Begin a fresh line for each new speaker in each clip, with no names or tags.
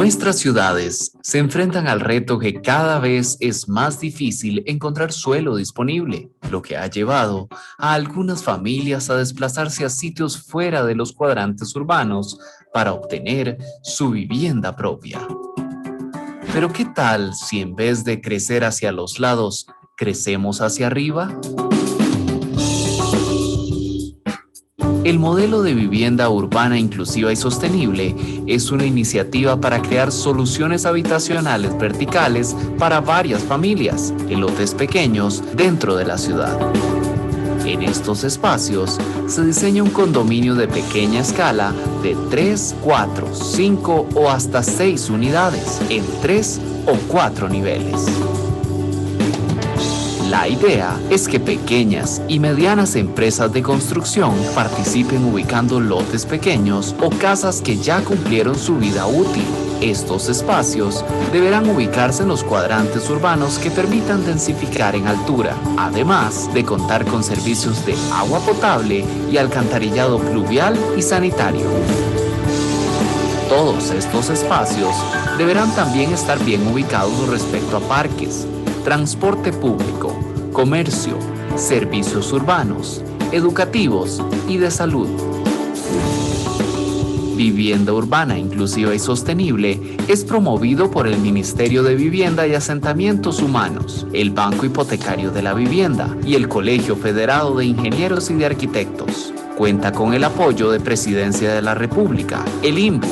Nuestras ciudades se enfrentan al reto que cada vez es más difícil encontrar suelo disponible, lo que ha llevado a algunas familias a desplazarse a sitios fuera de los cuadrantes urbanos para obtener su vivienda propia. Pero ¿qué tal si en vez de crecer hacia los lados, crecemos hacia arriba? El modelo de vivienda urbana inclusiva y sostenible es una iniciativa para crear soluciones habitacionales verticales para varias familias en lotes pequeños dentro de la ciudad. En estos espacios se diseña un condominio de pequeña escala de 3, 4, 5 o hasta 6 unidades en 3 o 4 niveles. La idea es que pequeñas y medianas empresas de construcción participen ubicando lotes pequeños o casas que ya cumplieron su vida útil. Estos espacios deberán ubicarse en los cuadrantes urbanos que permitan densificar en altura, además de contar con servicios de agua potable y alcantarillado pluvial y sanitario. Todos estos espacios deberán también estar bien ubicados respecto a parques, transporte público, comercio, servicios urbanos, educativos y de salud. Vivienda Urbana Inclusiva y Sostenible es promovido por el Ministerio de Vivienda y Asentamientos Humanos, el Banco Hipotecario de la Vivienda y el Colegio Federado de Ingenieros y de Arquitectos. Cuenta con el apoyo de Presidencia de la República, el INBU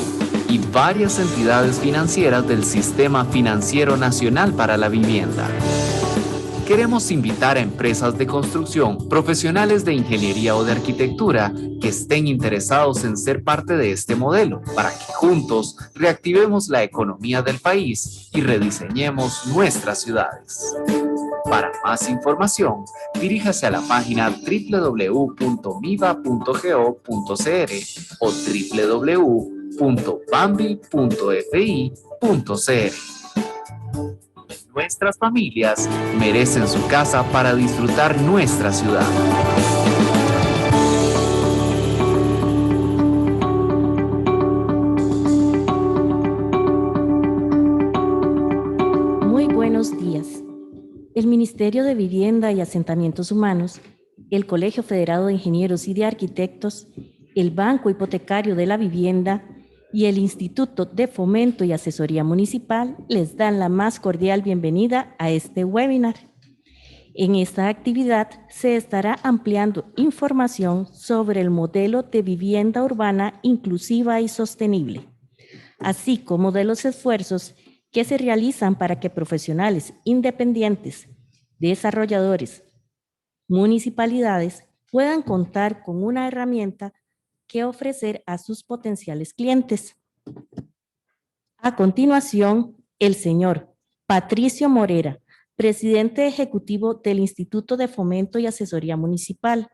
y varias entidades financieras del Sistema Financiero Nacional para la Vivienda. Queremos invitar a empresas de construcción, profesionales de ingeniería o de arquitectura que estén interesados en ser parte de este modelo para que juntos reactivemos la economía del país y rediseñemos nuestras ciudades. Para más información, diríjase a la página www.miva.go.cr o www.bambi.fi.cr. Nuestras familias merecen su casa para disfrutar nuestra ciudad.
Muy buenos días. El Ministerio de Vivienda y Asentamientos Humanos, el Colegio Federado de Ingenieros y de Arquitectos, el Banco Hipotecario de la Vivienda y el Instituto de Fomento y Asesoría Municipal les dan la más cordial bienvenida a este webinar. En esta actividad se estará ampliando información sobre el modelo de vivienda urbana inclusiva y sostenible, así como de los esfuerzos que se realizan para que profesionales independientes, desarrolladores, municipalidades puedan contar con una herramienta que ofrecer a sus potenciales clientes. A continuación, el señor Patricio Morera, presidente ejecutivo del Instituto de Fomento y Asesoría Municipal,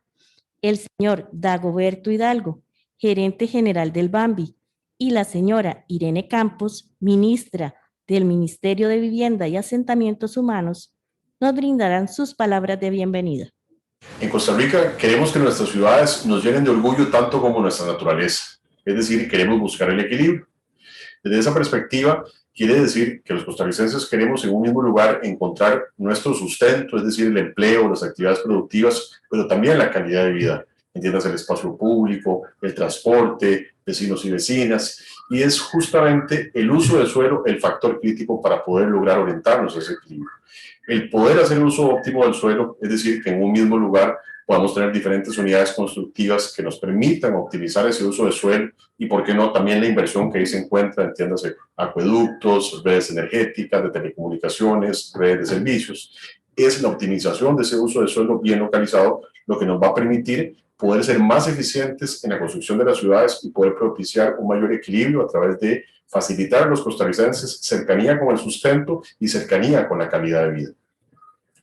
el señor Dagoberto Hidalgo, gerente general del BAMBI, y la señora Irene Campos, ministra del Ministerio de Vivienda y Asentamientos Humanos, nos brindarán sus palabras de bienvenida.
En Costa Rica queremos que nuestras ciudades nos llenen de orgullo tanto como nuestra naturaleza, es decir, queremos buscar el equilibrio. Desde esa perspectiva, quiere decir que los costarricenses queremos en un mismo lugar encontrar nuestro sustento, es decir, el empleo, las actividades productivas, pero también la calidad de vida. Entiendas el espacio público, el transporte, vecinos y vecinas, y es justamente el uso del suelo el factor crítico para poder lograr orientarnos a ese equilibrio. El poder hacer uso óptimo del suelo, es decir, que en un mismo lugar podamos tener diferentes unidades constructivas que nos permitan optimizar ese uso de suelo y, por qué no, también la inversión que ahí se encuentra, entiéndase, acueductos, redes energéticas, de telecomunicaciones, redes de servicios. Es la optimización de ese uso de suelo bien localizado lo que nos va a permitir poder ser más eficientes en la construcción de las ciudades y poder propiciar un mayor equilibrio a través de facilitar a los costarricenses cercanía con el sustento y cercanía con la calidad de vida.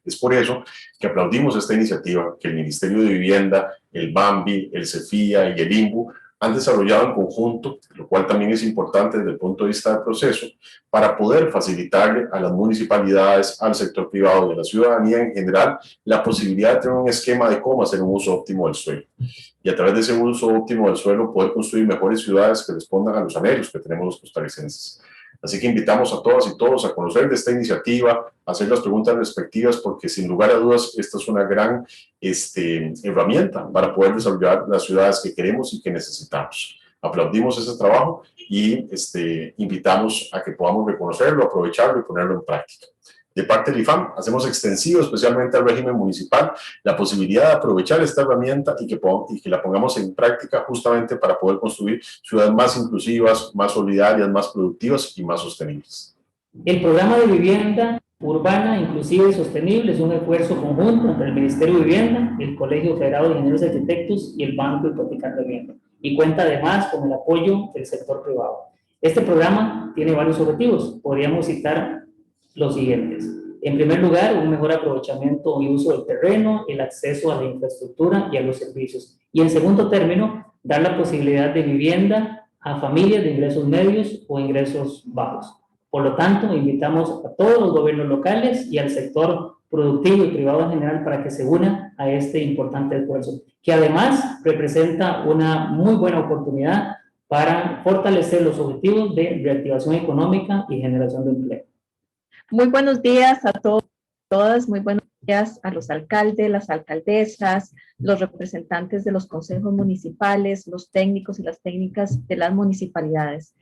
Es por eso que aplaudimos esta iniciativa que el Ministerio de Vivienda, el BAMBI, el CEFIA y el INBU han desarrollado en conjunto, lo cual también es importante desde el punto de vista del proceso, para poder facilitarle a las municipalidades, al sector privado y a la ciudadanía en general la posibilidad de tener un esquema de cómo hacer un uso óptimo del suelo. Y a través de ese uso óptimo del suelo poder construir mejores ciudades que respondan a los anhelos que tenemos los costarricenses. Así que invitamos a todas y todos a conocer de esta iniciativa, a hacer las preguntas respectivas, porque sin lugar a dudas esta es una gran herramienta para poder desarrollar las ciudades que queremos y que necesitamos. Aplaudimos ese trabajo y invitamos a que podamos reconocerlo, aprovecharlo y ponerlo en práctica. De parte del IFAM, hacemos extensivo, especialmente al régimen municipal, la posibilidad de aprovechar esta herramienta y que la pongamos en práctica justamente para poder construir ciudades más inclusivas, más solidarias, más productivas y más sostenibles.
El programa de vivienda urbana, inclusiva y sostenible es un esfuerzo conjunto entre el Ministerio de Vivienda, el Colegio Federado de Ingenieros y Arquitectos y el Banco Hipotecario de Vivienda, y cuenta además con el apoyo del sector privado. Este programa tiene varios objetivos. Podríamos citar los siguientes. En primer lugar, un mejor aprovechamiento y uso del terreno, el acceso a la infraestructura y a los servicios. Y en segundo término, dar la posibilidad de vivienda a familias de ingresos medios o ingresos bajos. Por lo tanto, invitamos a todos los gobiernos locales y al sector productivo y privado en general para que se unan a este importante esfuerzo, que además representa una muy buena oportunidad para fortalecer los objetivos de reactivación económica y generación de empleo.
Muy buenos días a todos, todas, muy buenos días a los alcaldes, las alcaldesas, los representantes de los consejos municipales, los técnicos y las técnicas de las municipalidades.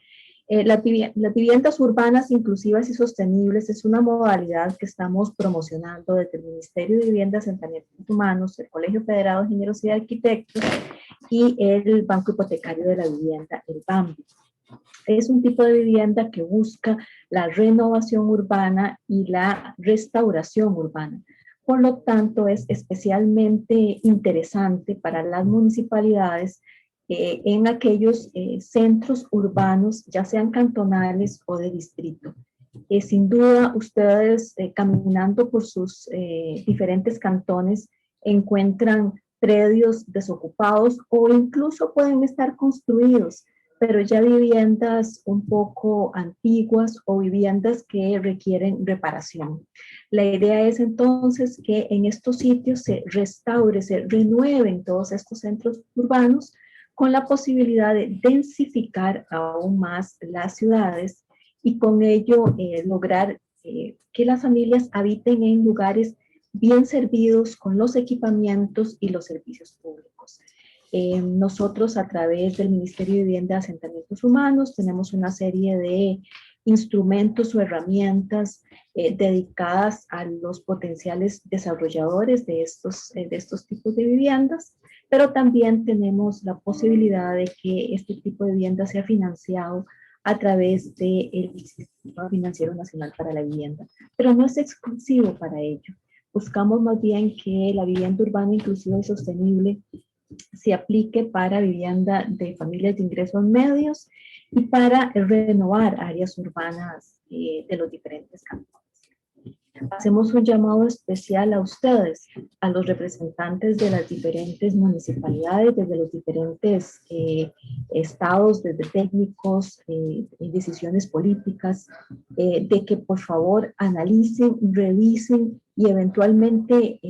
Las viviendas urbanas inclusivas y sostenibles es una modalidad que estamos promocionando desde el Ministerio de Vivienda, Asentamientos Humanos, el Colegio Federado de Ingenieros y Arquitectos y el Banco Hipotecario de la Vivienda, el BAMBI. Es un tipo de vivienda que busca la renovación urbana y la restauración urbana. Por lo tanto, es especialmente interesante para las municipalidades en aquellos centros urbanos, ya sean cantonales o de distrito. Sin duda, ustedes caminando por sus diferentes cantones encuentran predios desocupados o incluso pueden estar construidos, pero ya viviendas un poco antiguas o viviendas que requieren reparación. La idea es entonces que en estos sitios se restaure, se renueven todos estos centros urbanos con la posibilidad de densificar aún más las ciudades y con ello lograr que las familias habiten en lugares bien servidos con los equipamientos y los servicios públicos. Nosotros a través del Ministerio de Vivienda y Asentamientos Humanos tenemos una serie de instrumentos o herramientas dedicadas a los potenciales desarrolladores de estos tipos de viviendas, pero también tenemos la posibilidad de que este tipo de vivienda sea financiado a través del Sistema Financiero Nacional para la Vivienda, pero no es exclusivo para ello. Buscamos más bien que la vivienda urbana inclusiva y sostenible se aplique para vivienda de familias de ingresos medios y para renovar áreas urbanas de los diferentes cantones. Hacemos un llamado especial a ustedes, a los representantes de las diferentes municipalidades, desde los diferentes estados, desde técnicos y decisiones políticas, de que por favor analicen, revisen y eventualmente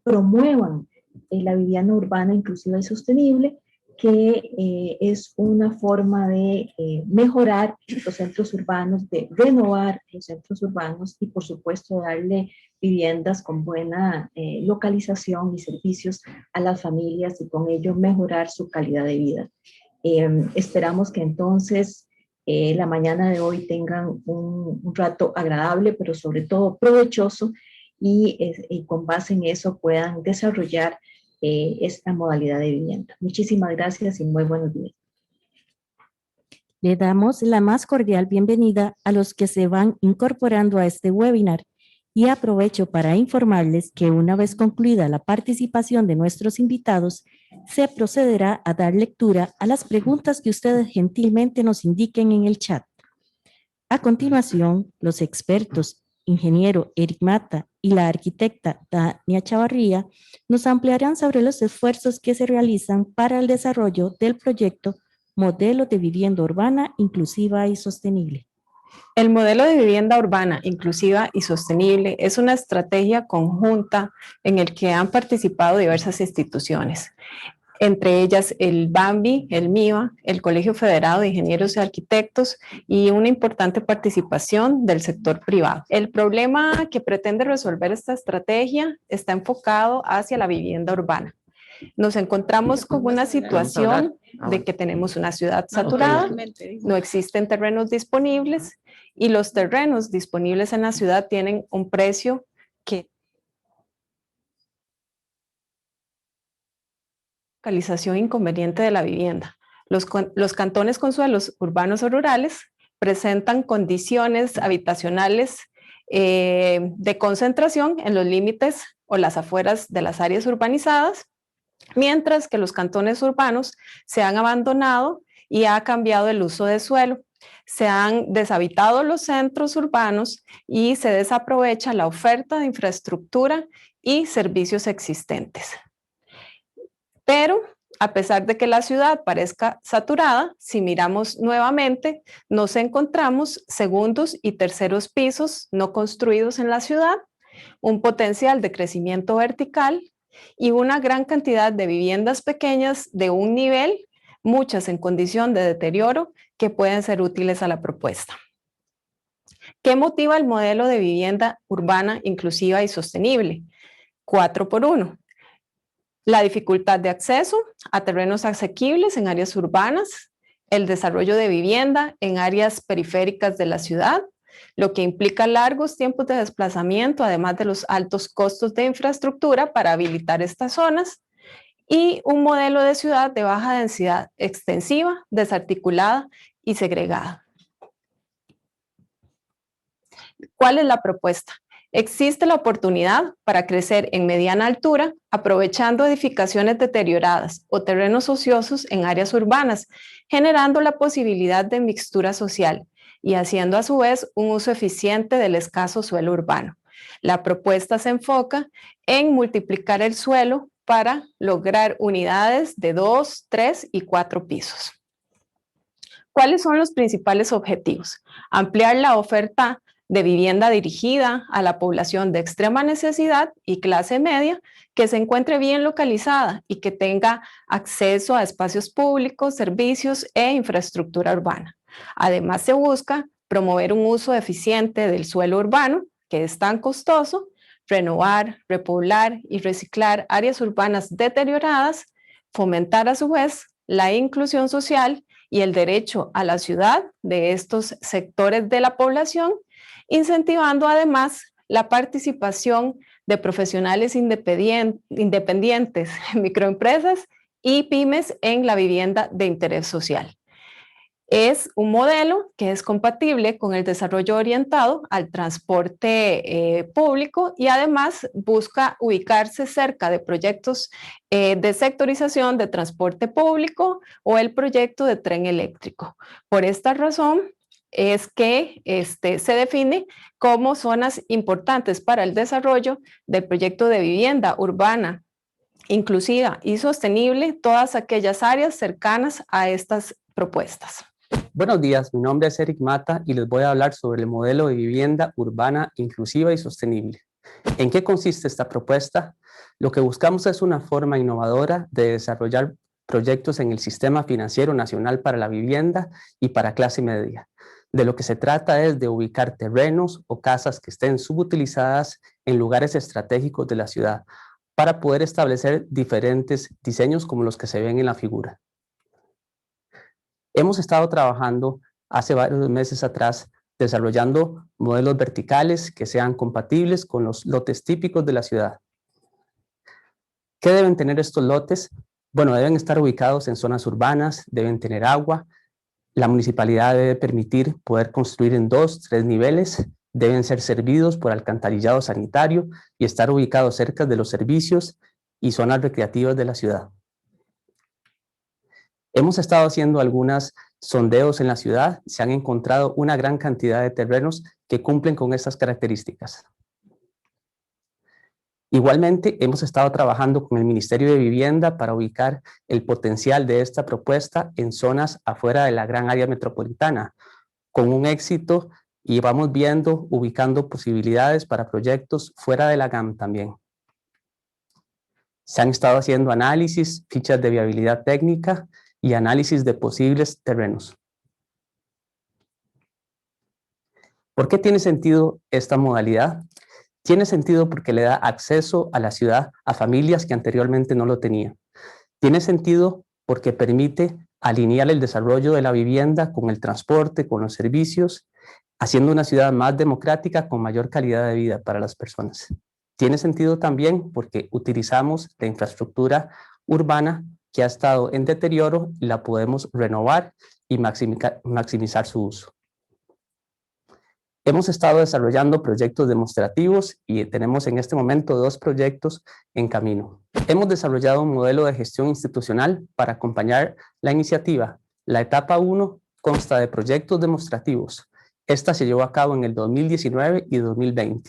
promuevan la vivienda urbana inclusiva y sostenible, que es una forma de mejorar los centros urbanos, de renovar los centros urbanos y por supuesto darle viviendas con buena localización y servicios a las familias y con ello mejorar su calidad de vida. Esperamos que entonces la mañana de hoy tengan un rato agradable, pero sobre todo provechoso y con base en eso puedan desarrollar esta modalidad de vivienda. Muchísimas gracias y muy buenos días.
Le damos la más cordial bienvenida a los que se van incorporando a este webinar y aprovecho para informarles que una vez concluida la participación de nuestros invitados, se procederá a dar lectura a las preguntas que ustedes gentilmente nos indiquen en el chat. A continuación, los expertos, ingeniero Eric Mata y la arquitecta Tania Chavarría, nos ampliarán sobre los esfuerzos que se realizan para el desarrollo del proyecto Modelo de Vivienda Urbana Inclusiva y Sostenible.
El modelo de vivienda urbana inclusiva y sostenible es una estrategia conjunta en el que han participado diversas instituciones. entre ellas el BAMBI, el MIBA, el Colegio Federado de Ingenieros y Arquitectos y una importante participación del sector privado. El problema que pretende resolver esta estrategia está enfocado hacia la vivienda urbana. Nos encontramos con una situación de que tenemos una ciudad saturada, no existen terrenos disponibles y los terrenos disponibles en la ciudad tienen un precio que localización inconveniente de la vivienda. Los cantones con suelos urbanos o rurales presentan condiciones habitacionales de concentración en los límites o las afueras de las áreas urbanizadas, mientras que los cantones urbanos se han abandonado y ha cambiado el uso de suelo. Se han deshabitado los centros urbanos y se desaprovecha la oferta de infraestructura y servicios existentes. Pero a pesar de que la ciudad parezca saturada, si miramos nuevamente, nos encontramos segundos y terceros pisos no construidos en la ciudad, un potencial de crecimiento vertical y una gran cantidad de viviendas pequeñas de un nivel, muchas en condición de deterioro, que pueden ser útiles a la propuesta. ¿Qué motiva el modelo de vivienda urbana inclusiva y sostenible? 4x1. La dificultad de acceso a terrenos asequibles en áreas urbanas, el desarrollo de vivienda en áreas periféricas de la ciudad, lo que implica largos tiempos de desplazamiento, además de los altos costos de infraestructura para habilitar estas zonas, y un modelo de ciudad de baja densidad extensiva, desarticulada y segregada. ¿Cuál es la propuesta? Existe la oportunidad para crecer en mediana altura, aprovechando edificaciones deterioradas o terrenos ociosos en áreas urbanas, generando la posibilidad de mixtura social y haciendo a su vez un uso eficiente del escaso suelo urbano. La propuesta se enfoca en multiplicar el suelo para lograr unidades de 2, 3 y 4 pisos. ¿Cuáles son los principales objetivos? Ampliar la oferta de vivienda dirigida a la población de extrema necesidad y clase media que se encuentre bien localizada y que tenga acceso a espacios públicos, servicios e infraestructura urbana. Además, se busca promover un uso eficiente del suelo urbano, que es tan costoso, renovar, repoblar y reciclar áreas urbanas deterioradas, fomentar a su vez la inclusión social y el derecho a la ciudad de estos sectores de la población, incentivando además la participación de profesionales independientes, microempresas y pymes en la vivienda de interés social. Es un modelo que es compatible con el desarrollo orientado al transporte público y además busca ubicarse cerca de proyectos de sectorización de transporte público o el proyecto de tren eléctrico. Por esta razón es que se define como zonas importantes para el desarrollo del proyecto de vivienda urbana, inclusiva y sostenible, todas aquellas áreas cercanas a estas propuestas.
Buenos días, mi nombre es Eric Mata y les voy a hablar sobre el modelo de vivienda urbana inclusiva y sostenible. ¿En qué consiste esta propuesta? Lo que buscamos es una forma innovadora de desarrollar proyectos en el Sistema Financiero Nacional para la Vivienda y para clase media. De lo que se trata es de ubicar terrenos o casas que estén subutilizadas en lugares estratégicos de la ciudad para poder establecer diferentes diseños como los que se ven en la figura. Hemos estado trabajando hace varios meses atrás desarrollando modelos verticales que sean compatibles con los lotes típicos de la ciudad. ¿Qué deben tener estos lotes? Bueno, deben estar ubicados en zonas urbanas, deben tener agua, la municipalidad debe permitir poder construir en 2, 3 niveles, deben ser servidos por alcantarillado sanitario y estar ubicados cerca de los servicios y zonas recreativas de la ciudad. Hemos estado haciendo algunos sondeos en la ciudad, se han encontrado una gran cantidad de terrenos que cumplen con estas características. Igualmente, hemos estado trabajando con el Ministerio de Vivienda para ubicar el potencial de esta propuesta en zonas afuera de la gran área metropolitana, con un éxito y vamos viendo, ubicando posibilidades para proyectos fuera de la GAM también. Se han estado haciendo análisis, fichas de viabilidad técnica y análisis de posibles terrenos. ¿Por qué tiene sentido esta modalidad? Tiene sentido porque le da acceso a la ciudad a familias que anteriormente no lo tenían. Tiene sentido porque permite alinear el desarrollo de la vivienda con el transporte, con los servicios, haciendo una ciudad más democrática con mayor calidad de vida para las personas. Tiene sentido también porque utilizamos la infraestructura urbana que ha estado en deterioro y la podemos renovar y maximizar su uso. Hemos estado desarrollando proyectos demostrativos y tenemos en este momento 2 proyectos en camino. Hemos desarrollado un modelo de gestión institucional para acompañar la iniciativa. La etapa 1 consta de proyectos demostrativos. Esta se llevó a cabo en el 2019 y 2020.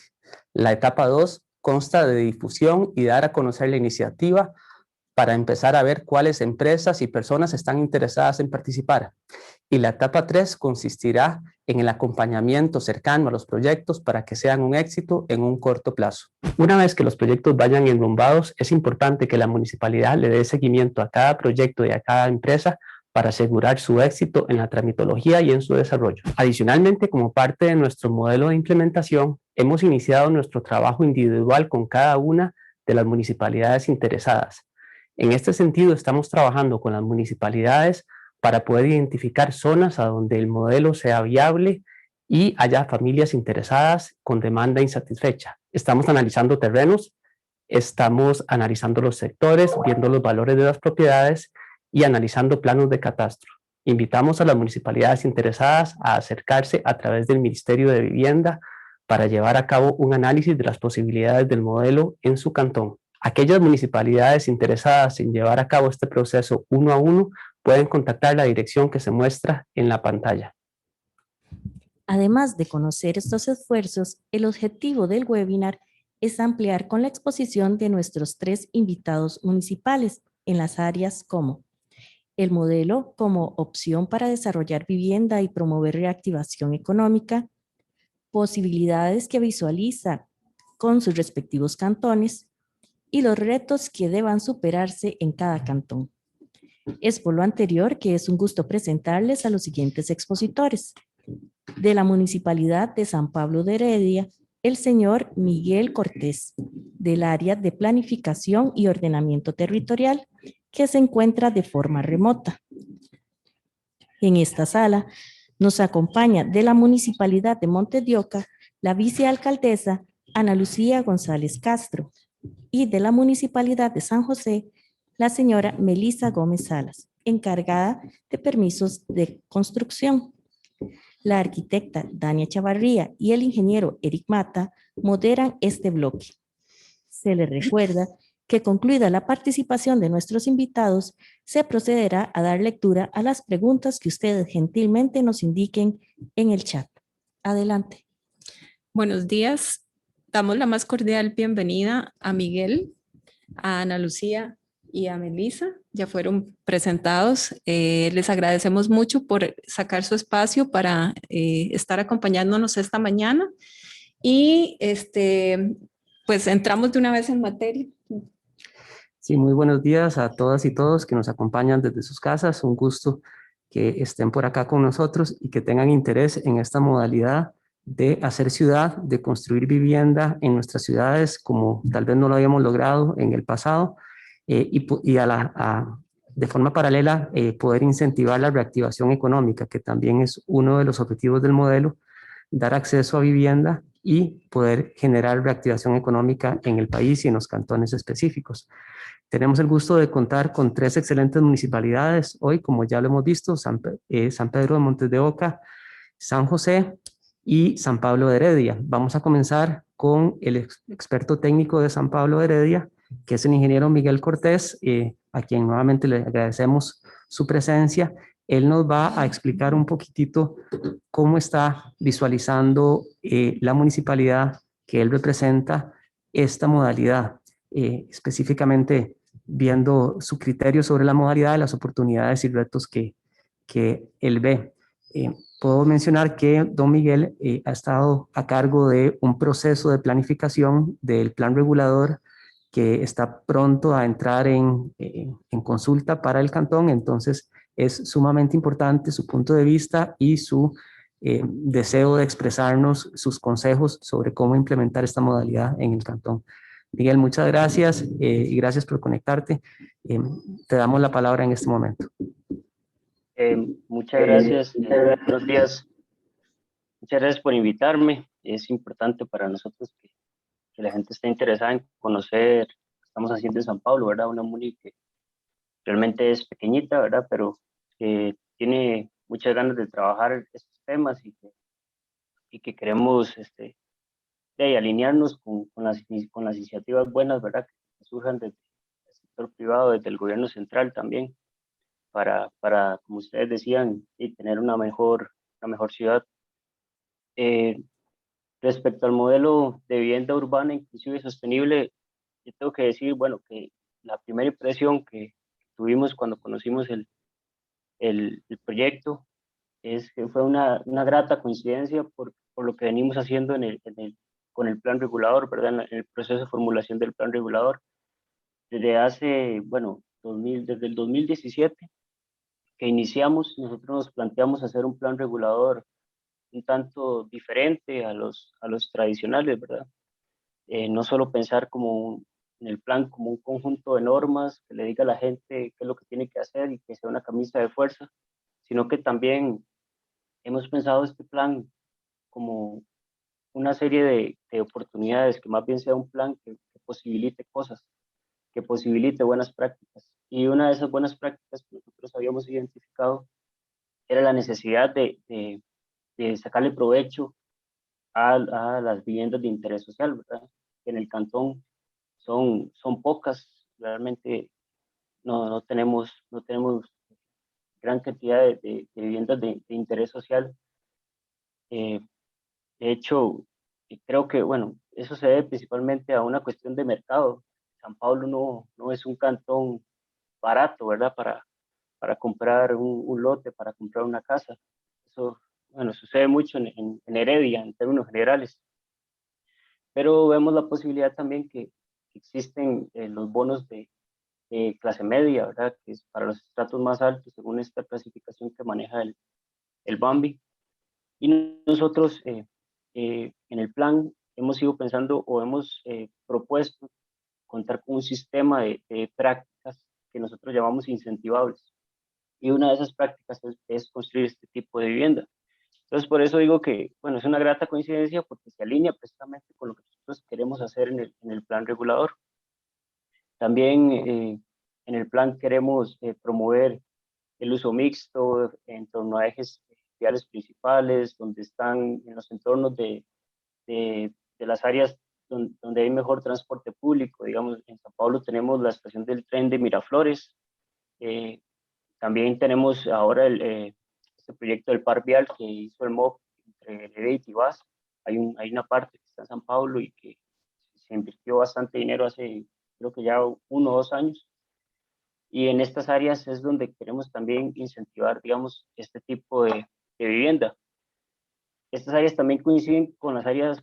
La etapa 2 consta de difusión y dar a conocer la iniciativa para empezar a ver cuáles empresas y personas están interesadas en participar. Y la etapa 3 consistirá en el acompañamiento cercano a los proyectos para que sean un éxito en un corto plazo. Una vez que los proyectos vayan enrumbados, es importante que la municipalidad le dé seguimiento a cada proyecto y a cada empresa para asegurar su éxito en la tramitología y en su desarrollo. Adicionalmente, como parte de nuestro modelo de implementación, hemos iniciado nuestro trabajo individual con cada una de las municipalidades interesadas. En este sentido, estamos trabajando con las municipalidades para poder identificar zonas a donde el modelo sea viable y haya familias interesadas con demanda insatisfecha. Estamos analizando terrenos, estamos analizando los sectores, viendo los valores de las propiedades y analizando planos de catastro. Invitamos a las municipalidades interesadas a acercarse a través del Ministerio de Vivienda para llevar a cabo un análisis de las posibilidades del modelo en su cantón. Aquellas municipalidades interesadas en llevar a cabo este proceso 1 a 1 pueden contactar la dirección que se muestra en la pantalla.
Además de conocer estos esfuerzos, el objetivo del webinar es ampliar con la exposición de nuestros 3 invitados municipales en las áreas como el modelo como opción para desarrollar vivienda y promover reactivación económica, posibilidades que visualiza con sus respectivos cantones y los retos que deban superarse en cada cantón. Es por lo anterior que es un gusto presentarles a los siguientes expositores. De la Municipalidad de San Pablo de Heredia, el señor Miguel Cortés, del área de Planificación y Ordenamiento Territorial, que se encuentra de forma remota. En esta sala nos acompaña de la Municipalidad de Montes de Oca la vicealcaldesa Ana Lucía González Castro y de la Municipalidad de San José la señora Melissa Gómez Salas, encargada de permisos de construcción. La arquitecta Dania Chavarría y el ingeniero Eric Mata moderan este bloque. Se les recuerda que concluida la participación de nuestros invitados, se procederá a dar lectura a las preguntas que ustedes gentilmente nos indiquen en el chat. Adelante.
Buenos días. Damos la más cordial bienvenida a Miguel, a Ana Lucía y a Melissa. Ya fueron presentados. Les agradecemos mucho por sacar su espacio para estar acompañándonos esta mañana. Y pues entramos de una vez en materia.
Sí, muy buenos días a todas y todos que nos acompañan desde sus casas. Un gusto que estén por acá con nosotros y que tengan interés en esta modalidad de hacer ciudad, de construir vivienda en nuestras ciudades como tal vez no lo habíamos logrado en el pasado de forma paralela poder incentivar la reactivación económica, que también es uno de los objetivos del modelo, dar acceso a vivienda y poder generar reactivación económica en el país y en los cantones específicos. Tenemos el gusto de contar con 3 excelentes municipalidades hoy, como ya lo hemos visto, San Pedro de Montes de Oca, San José y San Pablo de Heredia. Vamos a comenzar con el experto técnico de San Pablo de Heredia, que es el ingeniero Miguel Cortés, a quien nuevamente le agradecemos su presencia. Él nos va a explicar un poquitito cómo está visualizando la municipalidad que él representa esta modalidad, específicamente viendo su criterio sobre la modalidad, las oportunidades y retos que él ve. Puedo mencionar que don Miguel ha estado a cargo de un proceso de planificación del plan regulador que está pronto a entrar en consulta para el cantón, entonces es sumamente importante su punto de vista y su deseo de expresarnos sus consejos sobre cómo implementar esta modalidad en el cantón. Miguel, muchas gracias y gracias por conectarte. Te damos la palabra en este momento.
Muchas gracias. Buenos días. Muchas gracias por invitarme. Es importante para nosotros que la gente esté interesada en conocer lo que estamos haciendo en San Pablo, ¿verdad? Una MUNI que realmente es pequeñita, ¿verdad? Pero que tiene muchas ganas de trabajar estos temas y que queremos alinearnos con las iniciativas buenas, ¿verdad? Que surjan desde el sector privado, desde el gobierno central también, para como ustedes decían, tener una mejor ciudad. Respecto al modelo de vivienda urbana inclusive y sostenible, yo tengo que decir, bueno, que la primera impresión que tuvimos cuando conocimos el proyecto es que fue una grata coincidencia por lo que venimos haciendo con el plan regulador, ¿verdad? En el proceso de formulación del plan regulador. Desde hace, bueno, desde el 2017 que iniciamos, nosotros nos planteamos hacer un plan regulador un tanto diferente a los tradicionales, ¿verdad? No solo pensar en el plan como un conjunto de normas que le diga a la gente qué es lo que tiene que hacer y que sea una camisa de fuerza, sino que también hemos pensado este plan como una serie de oportunidades, que más bien sea un plan que posibilite cosas, que posibilite buenas prácticas. Y una de esas buenas prácticas que nosotros habíamos identificado era la necesidad de sacarle provecho a las viviendas de interés social, ¿verdad? Que en el cantón son pocas, realmente no tenemos gran cantidad de viviendas de interés social. De hecho, creo que, bueno, eso se debe principalmente a una cuestión de mercado. San Pablo no es un cantón barato, ¿verdad? Para comprar un lote, para comprar una casa. Eso, bueno, sucede mucho en Heredia, en términos generales. Pero vemos la posibilidad también que existen los bonos de clase media, ¿verdad? Que es para los estratos más altos, según esta clasificación que maneja el Bambi. Y nosotros en el plan hemos ido pensando o hemos propuesto contar con un sistema de prácticas que nosotros llamamos incentivables. Y una de esas prácticas es construir este tipo de vivienda. Entonces, por eso digo que, bueno, es una grata coincidencia porque se alinea precisamente con lo que nosotros queremos hacer en el plan regulador. También en el plan queremos promover el uso mixto en torno a ejes viales principales, donde están en los entornos de las áreas donde hay mejor transporte público. Digamos, en San Pablo tenemos la estación del tren de Miraflores. También tenemos ahora este proyecto del par vial que hizo el MOB entre Heredia y Tibás. Hay una parte que está en San Pablo y que se invirtió bastante dinero hace, creo que ya 1 o 2 años. Y en estas áreas es donde queremos también incentivar, digamos, este tipo de vivienda. Estas áreas también coinciden con áreas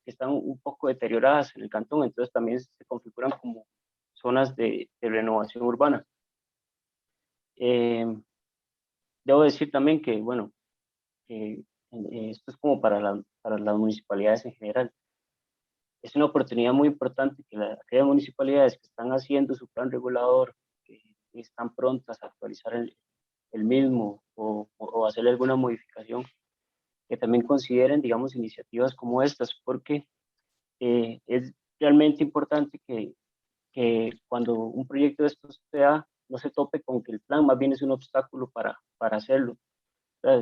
que están un poco deterioradas en el cantón, entonces también se configuran como zonas de renovación urbana. Debo decir también que, bueno, esto es como para las municipalidades en general. Es una oportunidad muy importante que aquellas municipalidades que están haciendo su plan regulador, que están prontas a actualizar el mismo o hacerle alguna modificación, que también consideren, digamos, iniciativas como estas, porque es realmente importante que cuando un proyecto de estos se da, no se tope con que el plan más bien es un obstáculo para hacerlo,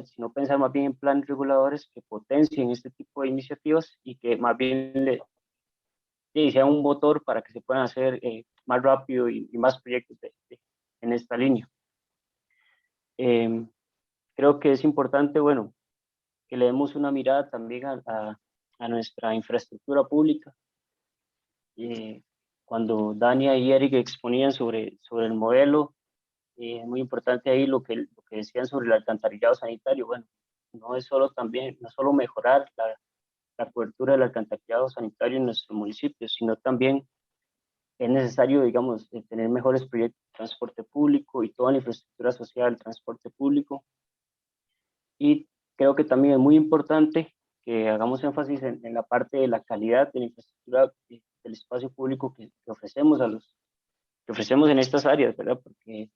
sino pensar más bien en planes reguladores que potencien este tipo de iniciativas y que más bien sea un motor para que se puedan hacer más rápido y más proyectos en esta línea. Creo que es importante, bueno, que le demos una mirada también a nuestra infraestructura pública. Cuando Dania y Eric exponían sobre el modelo, muy importante ahí lo que decían sobre el alcantarillado sanitario. Bueno, no es solo mejorar la cobertura del alcantarillado sanitario en nuestros municipios, sino también es necesario, digamos, tener mejores proyectos de transporte público y toda la infraestructura social del transporte público. Y creo que también es muy importante que hagamos énfasis en la parte de la calidad de la infraestructura del espacio público que ofrecemos que ofrecemos en estas áreas, ¿verdad? Porque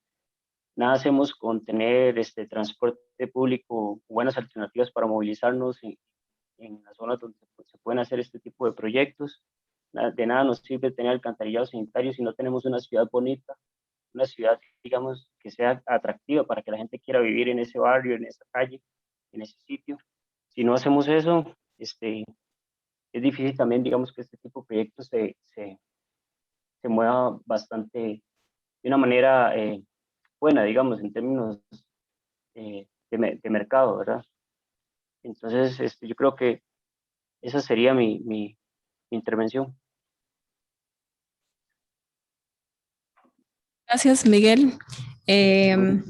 nada hacemos con tener transporte público, buenas alternativas para movilizarnos en las zonas donde se pueden hacer este tipo de proyectos. De nada nos sirve tener alcantarillado sanitario si no tenemos una ciudad bonita, una ciudad, digamos, que sea atractiva para que la gente quiera vivir en ese barrio, en esa calle, en ese sitio. Si no hacemos eso, es difícil también, digamos, que este tipo de proyectos se mueva bastante, de una manera buena, digamos, en términos de mercado, ¿verdad? Entonces, yo creo que esa sería mi intervención.
Gracias, Miguel. En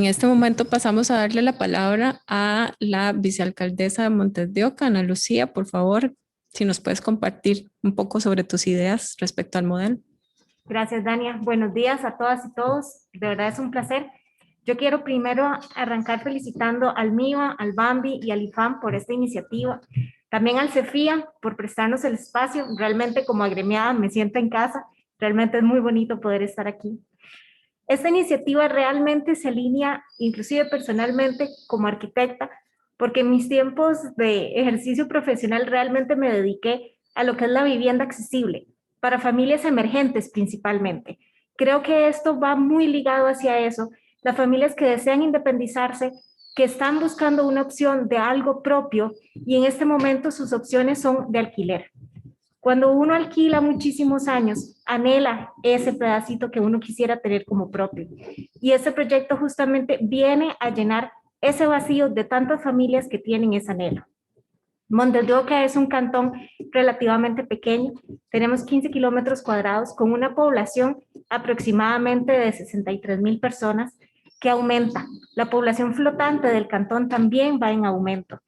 este momento pasamos a darle la palabra a la vicealcaldesa de Montes de Oca, Ana Lucía. Por favor, si nos puedes compartir un poco sobre tus ideas respecto al modelo.
Gracias, Dania. Buenos días a todas y todos. De verdad es un placer. Yo quiero primero arrancar felicitando al MIVA, al BAMBI y al IFAM por esta iniciativa. También al CEFIA por prestarnos el espacio. Realmente como agremiada me siento en casa. Realmente es muy bonito poder estar aquí. Esta iniciativa realmente se alinea, inclusive personalmente como arquitecta, porque en mis tiempos de ejercicio profesional realmente me dediqué a lo que es la vivienda accesible, para familias emergentes principalmente. Creo que esto va muy ligado hacia eso, las familias que desean independizarse, que están buscando una opción de algo propio y en este momento sus opciones son de alquiler. Cuando uno alquila muchísimos años, anhela ese pedacito que uno quisiera tener como propio. Y este proyecto justamente viene a llenar ese vacío de tantas familias que tienen ese anhelo. Montes de Oca es un cantón relativamente pequeño, tenemos 15 kilómetros cuadrados con una población aproximadamente de 63,000 personas que aumenta. La población flotante del cantón también va en aumento.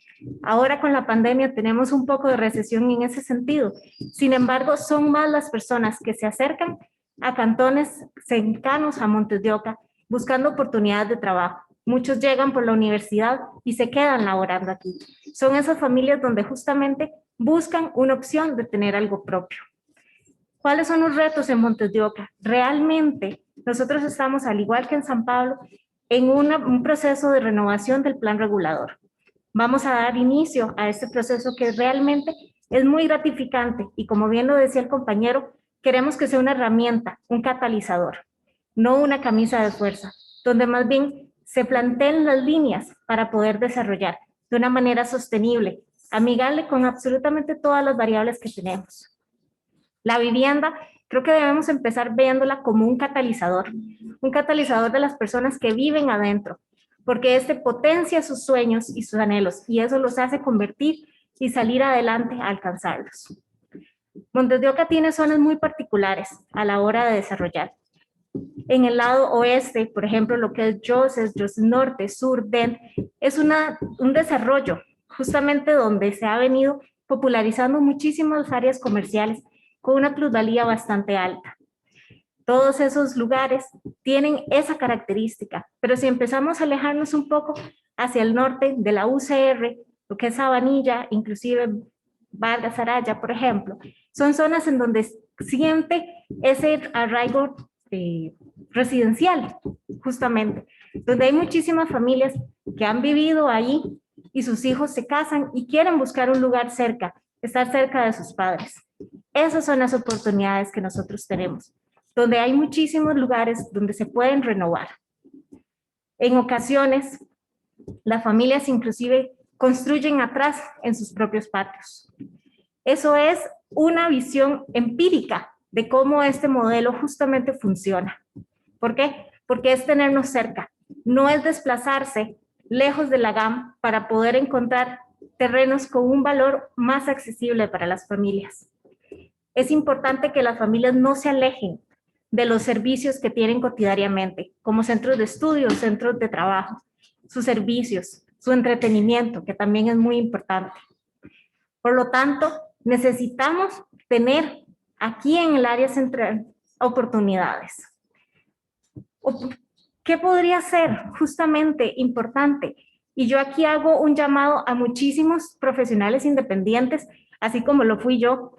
Ahora con la pandemia tenemos un poco de recesión en ese sentido. Sin embargo, son más las personas que se acercan a cantones cercanos a Montes de Oca buscando oportunidades de trabajo. Muchos llegan por la universidad y se quedan laborando aquí. Son esas familias donde justamente buscan una opción de tener algo propio. ¿Cuáles son los retos en Montes de Oca? Realmente nosotros estamos, al igual que en San Pablo, en un proceso de renovación del plan regulador. Vamos a dar inicio a este proceso que realmente es muy gratificante y como bien lo decía el compañero, queremos que sea una herramienta, un catalizador, no una camisa de fuerza, donde más bien se planteen las líneas para poder desarrollar de una manera sostenible, amigable con absolutamente todas las variables que tenemos. La vivienda, creo que debemos empezar viéndola como un catalizador de las personas que viven adentro, porque este potencia sus sueños y sus anhelos, y eso los hace convertir y salir adelante a alcanzarlos. Montes de Oca tiene zonas muy particulares a la hora de desarrollar. En el lado oeste, por ejemplo, lo que es Yoses Norte, Sur, Den, es un desarrollo justamente donde se ha venido popularizando muchísimas áreas comerciales con una plusvalía bastante alta. Todos esos lugares tienen esa característica, pero si empezamos a alejarnos un poco hacia el norte de la UCR, lo que es Sabanilla, inclusive Vargas Araya, por ejemplo, son zonas en donde siente ese arraigo residencial, justamente, donde hay muchísimas familias que han vivido ahí y sus hijos se casan y quieren buscar un lugar cerca, estar cerca de sus padres. Esas son las oportunidades que nosotros tenemos, donde hay muchísimos lugares donde se pueden renovar. En ocasiones, las familias inclusive construyen atrás en sus propios patios. Eso es una visión empírica de cómo este modelo justamente funciona. ¿Por qué? Porque es tenernos cerca, no es desplazarse lejos de la GAM para poder encontrar terrenos con un valor más accesible para las familias. Es importante que las familias no se alejen de los servicios que tienen cotidianamente, como centros de estudio, centros de trabajo, sus servicios, su entretenimiento, que también es muy importante. Por lo tanto, necesitamos tener aquí en el área central oportunidades. ¿Qué podría ser justamente importante? Y yo aquí hago un llamado a muchísimos profesionales independientes, así como lo fui yo,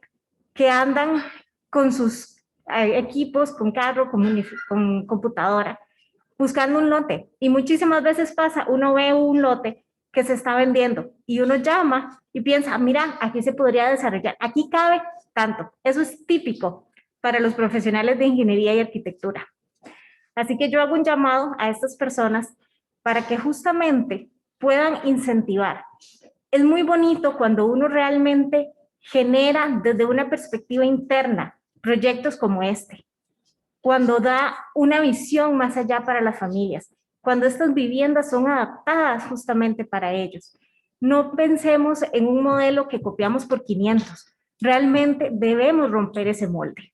que andan con sus equipos, con carro, con computadora, buscando un lote. Y muchísimas veces pasa, uno ve un lote que se está vendiendo y uno llama y piensa, mira, aquí se podría desarrollar, aquí cabe tanto. Eso es típico para los profesionales de ingeniería y arquitectura. Así que yo hago un llamado a estas personas para que justamente puedan incentivar. Es muy bonito cuando uno realmente genera desde una perspectiva interna proyectos como este, cuando da una visión más allá para las familias, cuando estas viviendas son adaptadas justamente para ellos. No pensemos en un modelo que copiamos por 500, realmente debemos romper ese molde.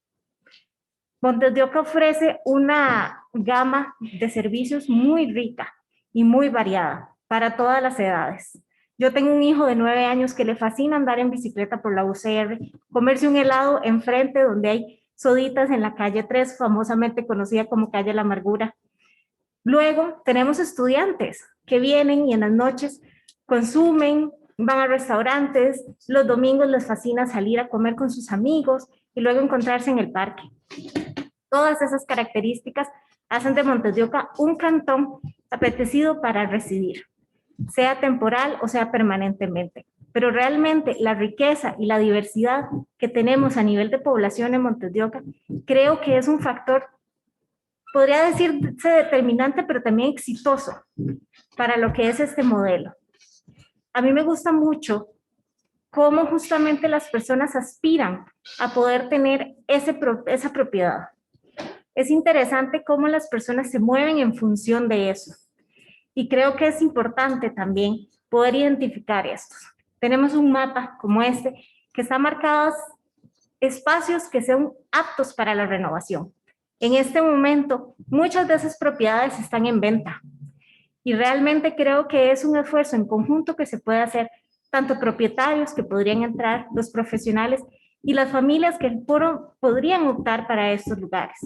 Montes de Oca ofrece una gama de servicios muy rica y muy variada para todas las edades. Yo tengo un hijo de 9 años que le fascina andar en bicicleta por la UCR, comerse un helado enfrente donde hay soditas en la calle 3, famosamente conocida como calle La Amargura. Luego tenemos estudiantes que vienen y en las noches consumen, van a restaurantes, los domingos les fascina salir a comer con sus amigos y luego encontrarse en el parque. Todas esas características hacen de Montes de Oca un cantón apetecido para residir, sea temporal o sea permanentemente. Pero realmente la riqueza y la diversidad que tenemos a nivel de población en Montes de Oca, creo que es un factor, podría decirse determinante, pero también exitoso para lo que es este modelo. A mí me gusta mucho cómo justamente las personas aspiran a poder tener esa propiedad. Es interesante cómo las personas se mueven en función de eso. Y creo que es importante también poder identificar estos. Tenemos un mapa como este que está marcados espacios que sean aptos para la renovación. En este momento, muchas de esas propiedades están en venta. Y realmente creo que es un esfuerzo en conjunto que se puede hacer, tanto propietarios que podrían entrar, los profesionales y las familias que podrían optar para estos lugares.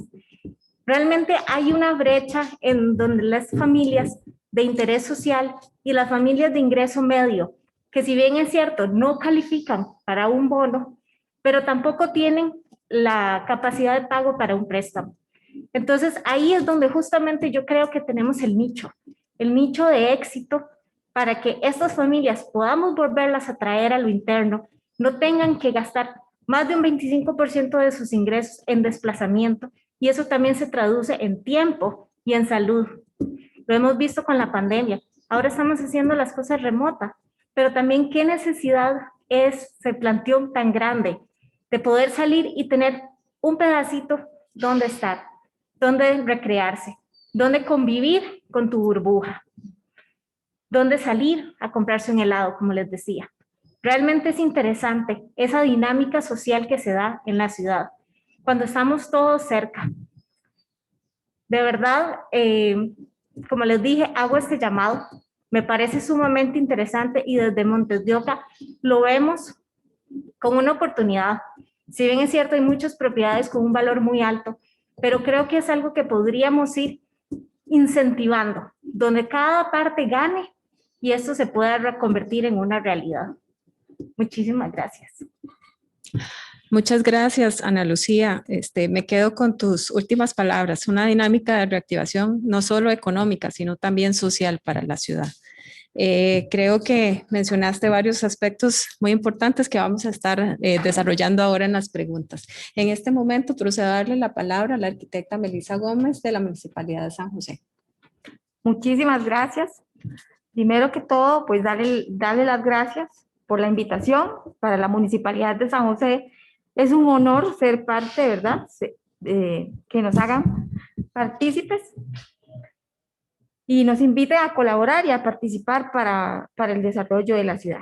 Realmente hay una brecha en donde las familias de interés social y las familias de ingreso medio, que si bien es cierto, no califican para un bono, pero tampoco tienen la capacidad de pago para un préstamo. Entonces ahí es donde justamente yo creo que tenemos el nicho de éxito para que estas familias podamos volverlas a traer a lo interno, no tengan que gastar más de un 25% de sus ingresos en desplazamiento, y eso también se traduce en tiempo y en salud. Lo hemos visto con la pandemia. Ahora estamos haciendo las cosas remotas, pero también qué necesidad se planteó tan grande de poder salir y tener un pedacito donde estar, donde recrearse, donde convivir con tu burbuja, donde salir a comprarse un helado, como les decía. Realmente es interesante esa dinámica social que se da en la ciudad, cuando estamos todos cerca. De verdad, como les dije, hago este llamado. Me parece sumamente interesante y desde Montes de Oca lo vemos como una oportunidad. Si bien es cierto, hay muchas propiedades con un valor muy alto, pero creo que es algo que podríamos ir incentivando, donde cada parte gane y esto se pueda reconvertir en una realidad. Muchísimas gracias.
Muchas gracias, Ana Lucía. Me quedo con tus últimas palabras, una dinámica de reactivación no solo económica, sino también social para la ciudad. Creo que mencionaste varios aspectos muy importantes que vamos a estar desarrollando ahora en las preguntas. En este momento procedo a darle la palabra a la arquitecta Melissa Gómez de la Municipalidad de San José.
Muchísimas gracias. Primero que todo, pues darle las gracias por la invitación para la Municipalidad de San José. Es un honor ser parte, ¿verdad? Que nos hagan partícipes y nos inviten a colaborar y a participar para el desarrollo de la ciudad.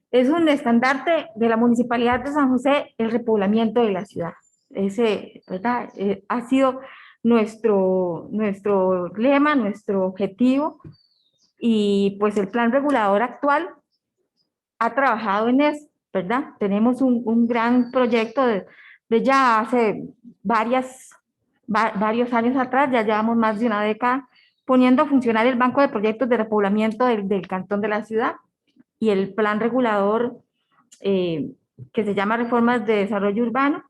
Es un estandarte de la Municipalidad de San José el repoblamiento de la ciudad. Ese, ¿verdad? Ha sido nuestro lema, nuestro objetivo, y pues el plan regulador actual ha trabajado en eso, ¿verdad? Tenemos un gran proyecto de ya hace varios años atrás, ya llevamos más de una década, poniendo a funcionar el Banco de Proyectos de Repoblamiento del Cantón de la Ciudad y el Plan Regulador que se llama Reformas de Desarrollo Urbano.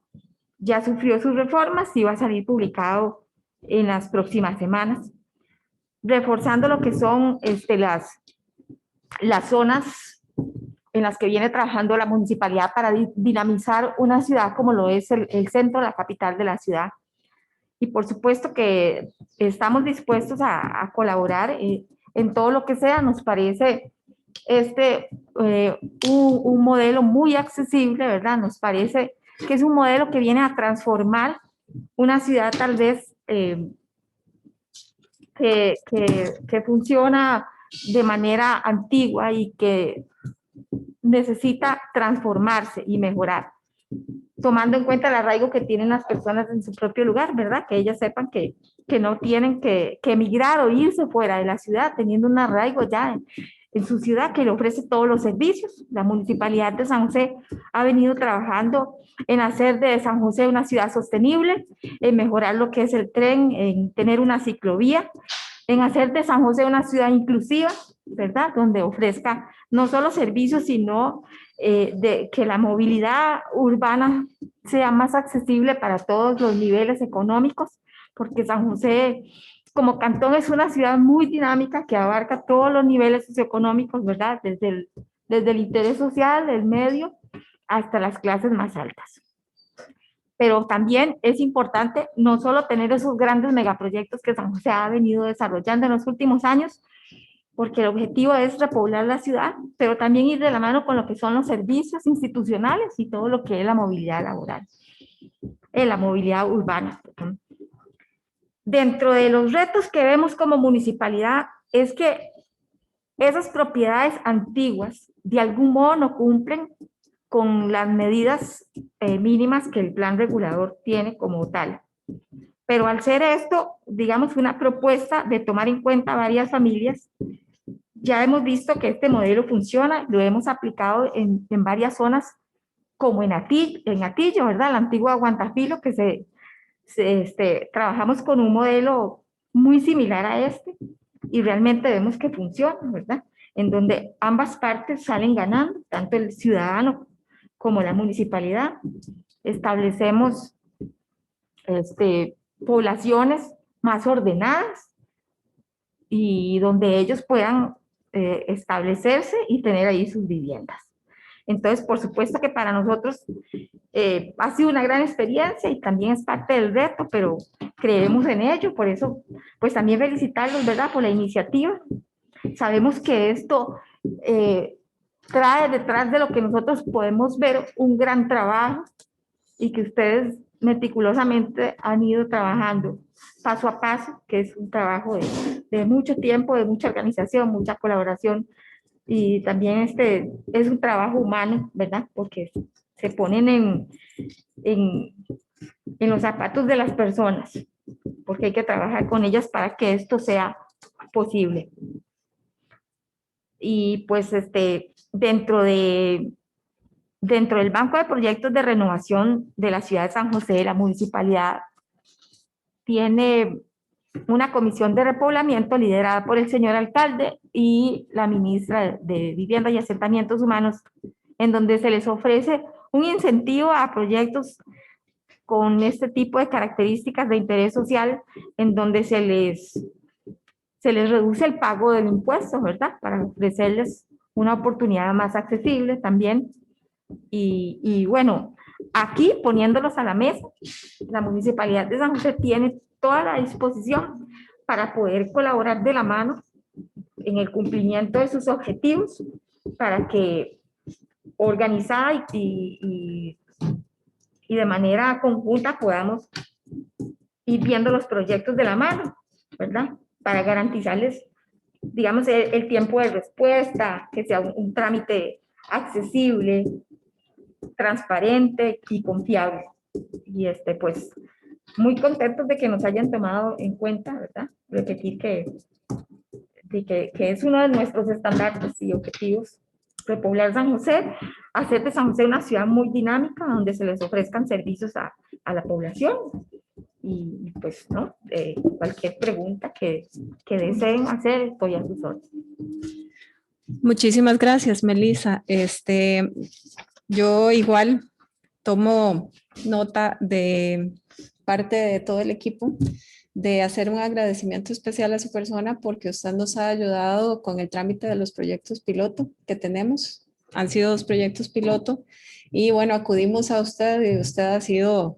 Ya sufrió sus reformas y va a salir publicado en las próximas semanas, reforzando lo que son las zonas en las que viene trabajando la municipalidad para dinamizar una ciudad como lo es el centro, la capital de la ciudad. Y por supuesto que estamos dispuestos a colaborar en todo lo que sea. Nos parece un modelo muy accesible, ¿verdad? Nos parece que es un modelo que viene a transformar una ciudad tal vez que funciona de manera antigua y que necesita transformarse y mejorar, tomando en cuenta el arraigo que tienen las personas en su propio lugar, ¿verdad? Que ellas sepan que no tienen que emigrar o irse fuera de la ciudad, teniendo un arraigo ya en su ciudad que le ofrece todos los servicios. La Municipalidad de San José ha venido trabajando en hacer de San José una ciudad sostenible, en mejorar lo que es el tren, en tener una ciclovía, en hacer de San José una ciudad inclusiva, ¿verdad? Donde ofrezca no solo servicios, sino que la movilidad urbana sea más accesible para todos los niveles económicos, porque San José como cantón es una ciudad muy dinámica que abarca todos los niveles socioeconómicos, ¿verdad? Desde el interés social, el medio, hasta las clases más altas. Pero también es importante no solo tener esos grandes megaproyectos que San José ha venido desarrollando en los últimos años, porque el objetivo es repoblar la ciudad, pero también ir de la mano con lo que son los servicios institucionales y todo lo que es la movilidad laboral, la movilidad urbana. Dentro de los retos que vemos como municipalidad es que esas propiedades antiguas de algún modo no cumplen con las medidas mínimas que el plan regulador tiene como tal. Pero al ser esto, digamos, una propuesta de tomar en cuenta varias familias, ya hemos visto que este modelo funciona, lo hemos aplicado en varias zonas, como en Atillo, ¿verdad? La antigua Guantafilo, que trabajamos con un modelo muy similar a este, y realmente vemos que funciona, ¿verdad? En donde ambas partes salen ganando, tanto el ciudadano como la municipalidad. Establecemos poblaciones más ordenadas y donde ellos puedan establecerse y tener ahí sus viviendas. Entonces, por supuesto que para nosotros ha sido una gran experiencia y también es parte del reto, pero creemos en ello, por eso, pues también felicitarlos, ¿verdad?, por la iniciativa. Sabemos que esto trae detrás de lo que nosotros podemos ver un gran trabajo y que ustedes meticulosamente han ido trabajando paso a paso, que es un trabajo de mucho tiempo, de mucha organización, mucha colaboración, y también es un trabajo humano, ¿verdad? Porque se ponen en los zapatos de las personas, porque hay que trabajar con ellas para que esto sea posible. Y pues dentro del Banco de Proyectos de Renovación de la Ciudad de San José, la municipalidad tiene una comisión de repoblamiento liderada por el señor alcalde y la ministra de Vivienda y Asentamientos Humanos, en donde se les ofrece un incentivo a proyectos con este tipo de características de interés social, en donde se les reduce el pago del impuesto, ¿verdad? Para ofrecerles una oportunidad más accesible también. Y bueno, aquí poniéndolos a la mesa, la Municipalidad de San José tiene toda la disposición para poder colaborar de la mano en el cumplimiento de sus objetivos, para que organizada y de manera conjunta podamos ir viendo los proyectos de la mano, ¿verdad? Para garantizarles, digamos, el tiempo de respuesta, que sea un trámite accesible, transparente y confiable. Y pues muy contentos de que nos hayan tomado en cuenta, ¿verdad? Repetir que es uno de nuestros estandartes y objetivos repoblar San José, hacer de San José una ciudad muy dinámica donde se les ofrezcan servicios a la población. Y pues, ¿no? Cualquier pregunta que deseen hacer, estoy a sus órdenes.
Muchísimas gracias, Melissa. Yo igual tomo nota de parte de todo el equipo de hacer un agradecimiento especial a su persona porque usted nos ha ayudado con el trámite de los proyectos piloto que tenemos. Han sido 2 proyectos piloto y bueno, acudimos a usted y usted ha sido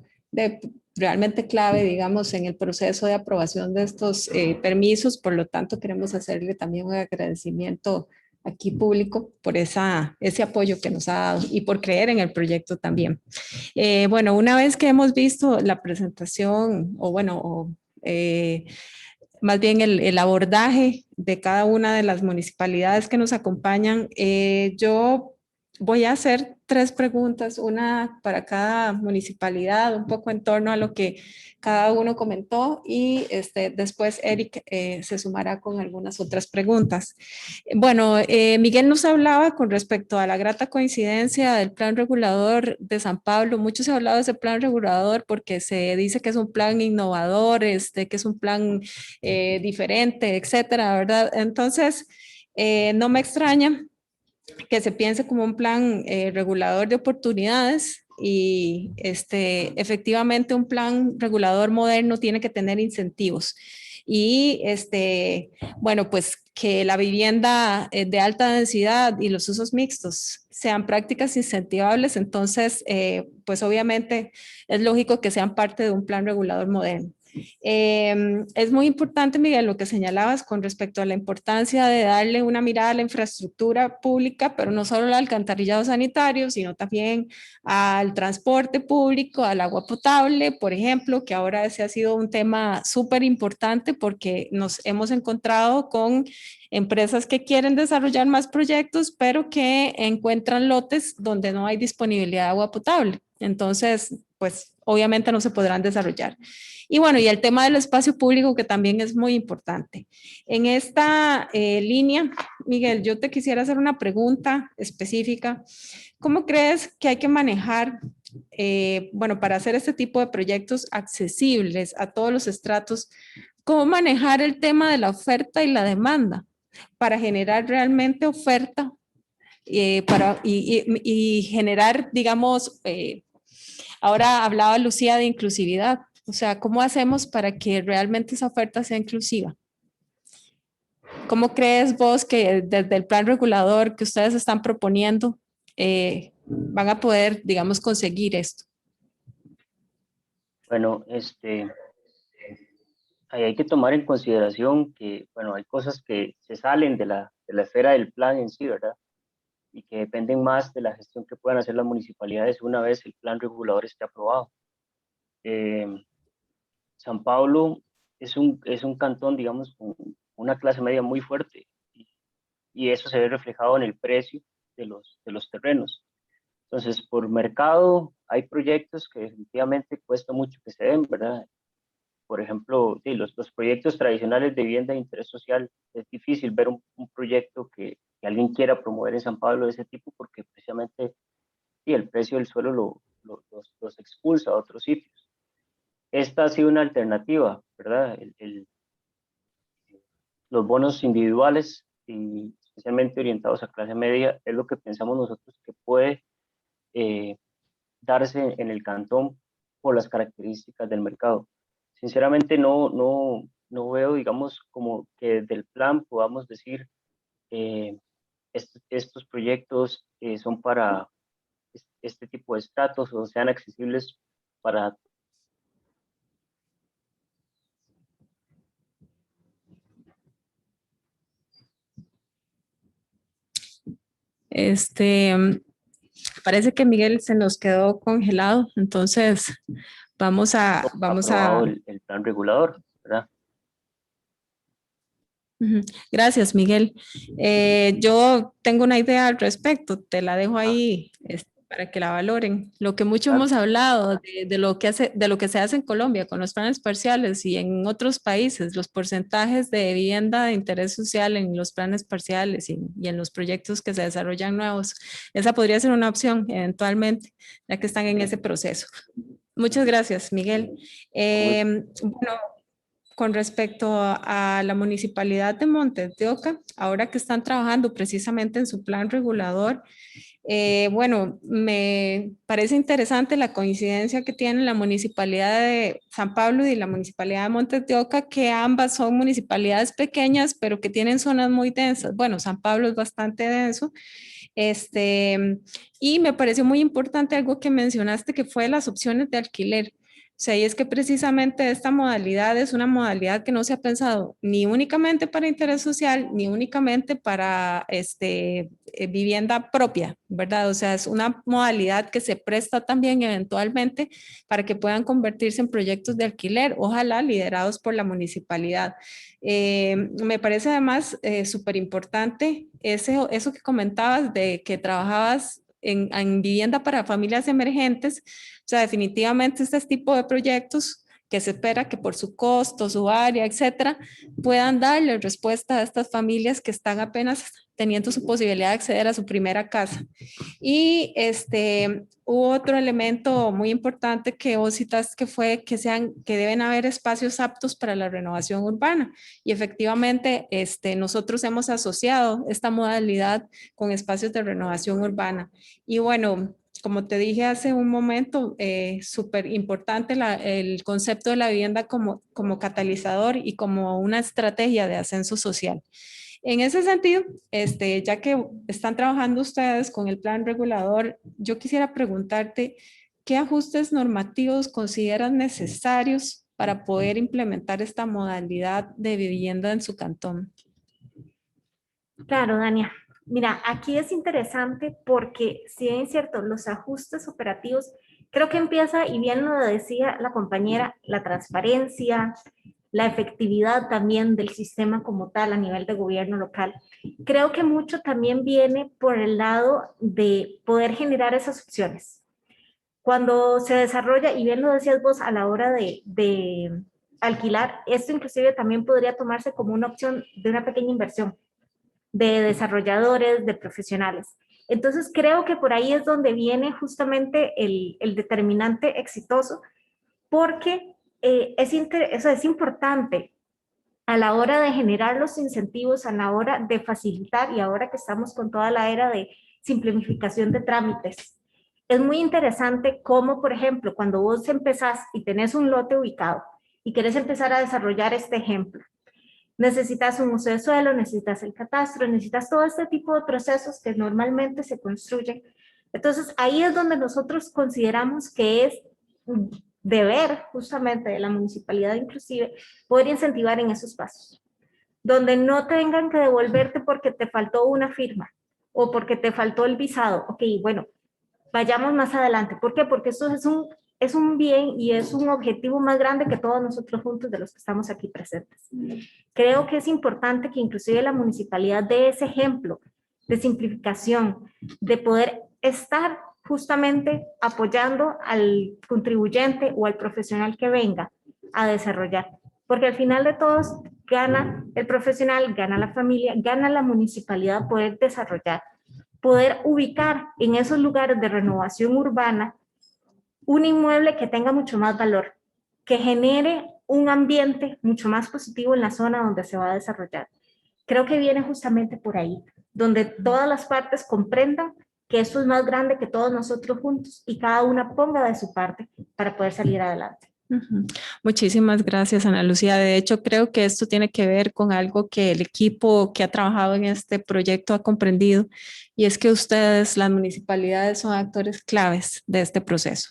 realmente clave, digamos, en el proceso de aprobación de estos permisos. Por lo tanto, queremos hacerle también un agradecimiento aquí público por ese apoyo que nos ha dado y por creer en el proyecto también. Bueno, una vez que hemos visto la presentación más bien el abordaje de cada una de las municipalidades que nos acompañan, yo voy a hacer 3 preguntas, una para cada municipalidad, un poco en torno a lo que cada uno comentó y después Eric se sumará con algunas otras preguntas. Bueno, Miguel nos hablaba con respecto a la grata coincidencia del plan regulador de San Pablo. Mucho se ha hablado de ese plan regulador porque se dice que es un plan innovador, que es un plan diferente, etcétera, ¿verdad? Entonces, no me extraña que se piense como un plan regulador de oportunidades y efectivamente un plan regulador moderno tiene que tener incentivos y bueno, pues que la vivienda de alta densidad y los usos mixtos sean prácticas incentivables, entonces pues obviamente es lógico que sean parte de un plan regulador moderno. Es muy importante, Miguel, lo que señalabas con respecto a la importancia de darle una mirada a la infraestructura pública, pero no solo al alcantarillado sanitario, sino también al transporte público, al agua potable, por ejemplo, que ahora ese ha sido un tema súper importante porque nos hemos encontrado con empresas que quieren desarrollar más proyectos, pero que encuentran lotes donde no hay disponibilidad de agua potable. Entonces, pues obviamente no se podrán desarrollar. Y bueno, y el tema del espacio público que también es muy importante. En esta línea, Miguel, yo te quisiera hacer una pregunta específica. ¿Cómo crees que hay que manejar, bueno, para hacer este tipo de proyectos accesibles a todos los estratos, cómo manejar el tema de la oferta y la demanda para generar realmente oferta y generar, digamos, ahora hablaba Lucía de inclusividad, o sea, ¿cómo hacemos para que realmente esa oferta sea inclusiva? ¿Cómo crees vos que desde el plan regulador que ustedes están proponiendo van a poder, digamos, conseguir esto?
Bueno, ahí hay que tomar en consideración que, bueno, hay cosas que se salen de la esfera del plan en sí, ¿verdad? Y que dependen más de la gestión que puedan hacer las municipalidades una vez el plan regulador esté aprobado. San Pablo es un cantón, digamos, con una clase media muy fuerte y eso se ve reflejado en el precio de los terrenos. Entonces, por mercado hay proyectos que definitivamente cuesta mucho que se den, ¿verdad? Por ejemplo, sí, los proyectos tradicionales de vivienda de interés social, es difícil ver un proyecto que alguien quiera promover en San Pablo de ese tipo porque precisamente sí, el precio del suelo los expulsa a otros sitios. Esta ha sido una alternativa, ¿verdad? Los bonos individuales y especialmente orientados a clase media es lo que pensamos nosotros que puede darse en el cantón por las características del mercado. Sinceramente no veo, digamos, como que desde el plan podamos decir estos proyectos son para este tipo de estratos o sean accesibles para
Parece que Miguel se nos quedó congelado, entonces vamos a
el plan regulador, ¿verdad?
Gracias, Miguel. Yo tengo una idea al respecto, te la dejo ahí para que la valoren. Lo que mucho hemos hablado de lo que se hace en Colombia con los planes parciales y en otros países, los porcentajes de vivienda de interés social en los planes parciales y en los proyectos que se desarrollan nuevos. Esa podría ser una opción eventualmente, ya que están en ese proceso. Muchas gracias, Miguel. Bueno, con respecto a la Municipalidad de Montes de Oca, ahora que están trabajando precisamente en su plan regulador, bueno, me parece interesante la coincidencia que tienen la Municipalidad de San Pablo y la Municipalidad de Montes de Oca, que ambas son municipalidades pequeñas, pero que tienen zonas muy densas. Bueno, San Pablo es bastante denso. Y me pareció muy importante algo que mencionaste, que fue las opciones de alquiler. O sea, y es que precisamente esta modalidad es una modalidad que no se ha pensado ni únicamente para interés social, ni únicamente para vivienda propia, ¿verdad? O sea, es una modalidad que se presta también eventualmente para que puedan convertirse en proyectos de alquiler, ojalá liderados por la municipalidad. Me parece además súper importante eso que comentabas de que trabajabas en vivienda para familias emergentes. O sea, definitivamente este tipo de proyectos que se espera que por su costo, su área, etcétera, puedan darle respuesta a estas familias que están apenas teniendo su posibilidad de acceder a su primera casa. Y hubo otro elemento muy importante que vos citaste, que fue que deben haber espacios aptos para la renovación urbana. Y efectivamente, nosotros hemos asociado esta modalidad con espacios de renovación urbana. Y bueno, como te dije hace un momento, súper importante el concepto de la vivienda como catalizador y como una estrategia de ascenso social. En ese sentido, ya que están trabajando ustedes con el plan regulador, yo quisiera preguntarte, ¿qué ajustes normativos consideran necesarios para poder implementar esta modalidad de vivienda en su cantón?
Claro, Dania. Mira, aquí es interesante porque, si bien es cierto, los ajustes operativos, creo que empieza, y bien lo decía la compañera, la transparencia, la efectividad también del sistema como tal a nivel de gobierno local. Creo que mucho también viene por el lado de poder generar esas opciones. Cuando se desarrolla, y bien lo decías vos, a la hora de alquilar, esto inclusive también podría tomarse como una opción de una pequeña inversión de desarrolladores, de profesionales. Entonces creo que por ahí es donde viene justamente el determinante exitoso, porque eso es importante a la hora de generar los incentivos, a la hora de facilitar, y ahora que estamos con toda la era de simplificación de trámites. Es muy interesante cómo, por ejemplo, cuando vos empezás y tenés un lote ubicado y querés empezar a desarrollar este ejemplo, necesitas un uso de suelo, necesitas el catastro, necesitas todo este tipo de procesos que normalmente se construyen. Entonces, ahí es donde nosotros consideramos que es deber justamente de la municipalidad inclusive poder incentivar en esos pasos, donde no tengan que devolverte porque te faltó una firma o porque te faltó el visado. Ok, bueno, vayamos más adelante. ¿Por qué? Porque eso es un bien y es un objetivo más grande que todos nosotros juntos de los que estamos aquí presentes. Creo que es importante que inclusive la municipalidad dé ese ejemplo de simplificación, de poder estar justamente apoyando al contribuyente o al profesional que venga a desarrollar. Porque al final de todos gana el profesional, gana la familia, gana la municipalidad poder desarrollar, poder ubicar en esos lugares de renovación urbana un inmueble que tenga mucho más valor, que genere un ambiente mucho más positivo en la zona donde se va a desarrollar. Creo que viene justamente por ahí, donde todas las partes comprendan que esto es más grande que todos nosotros juntos y cada una ponga de su parte para poder salir adelante.
Muchísimas gracias, Ana Lucía. De hecho, creo que esto tiene que ver con algo que el equipo que ha trabajado en este proyecto ha comprendido, y es que ustedes, las municipalidades, son actores claves de este proceso.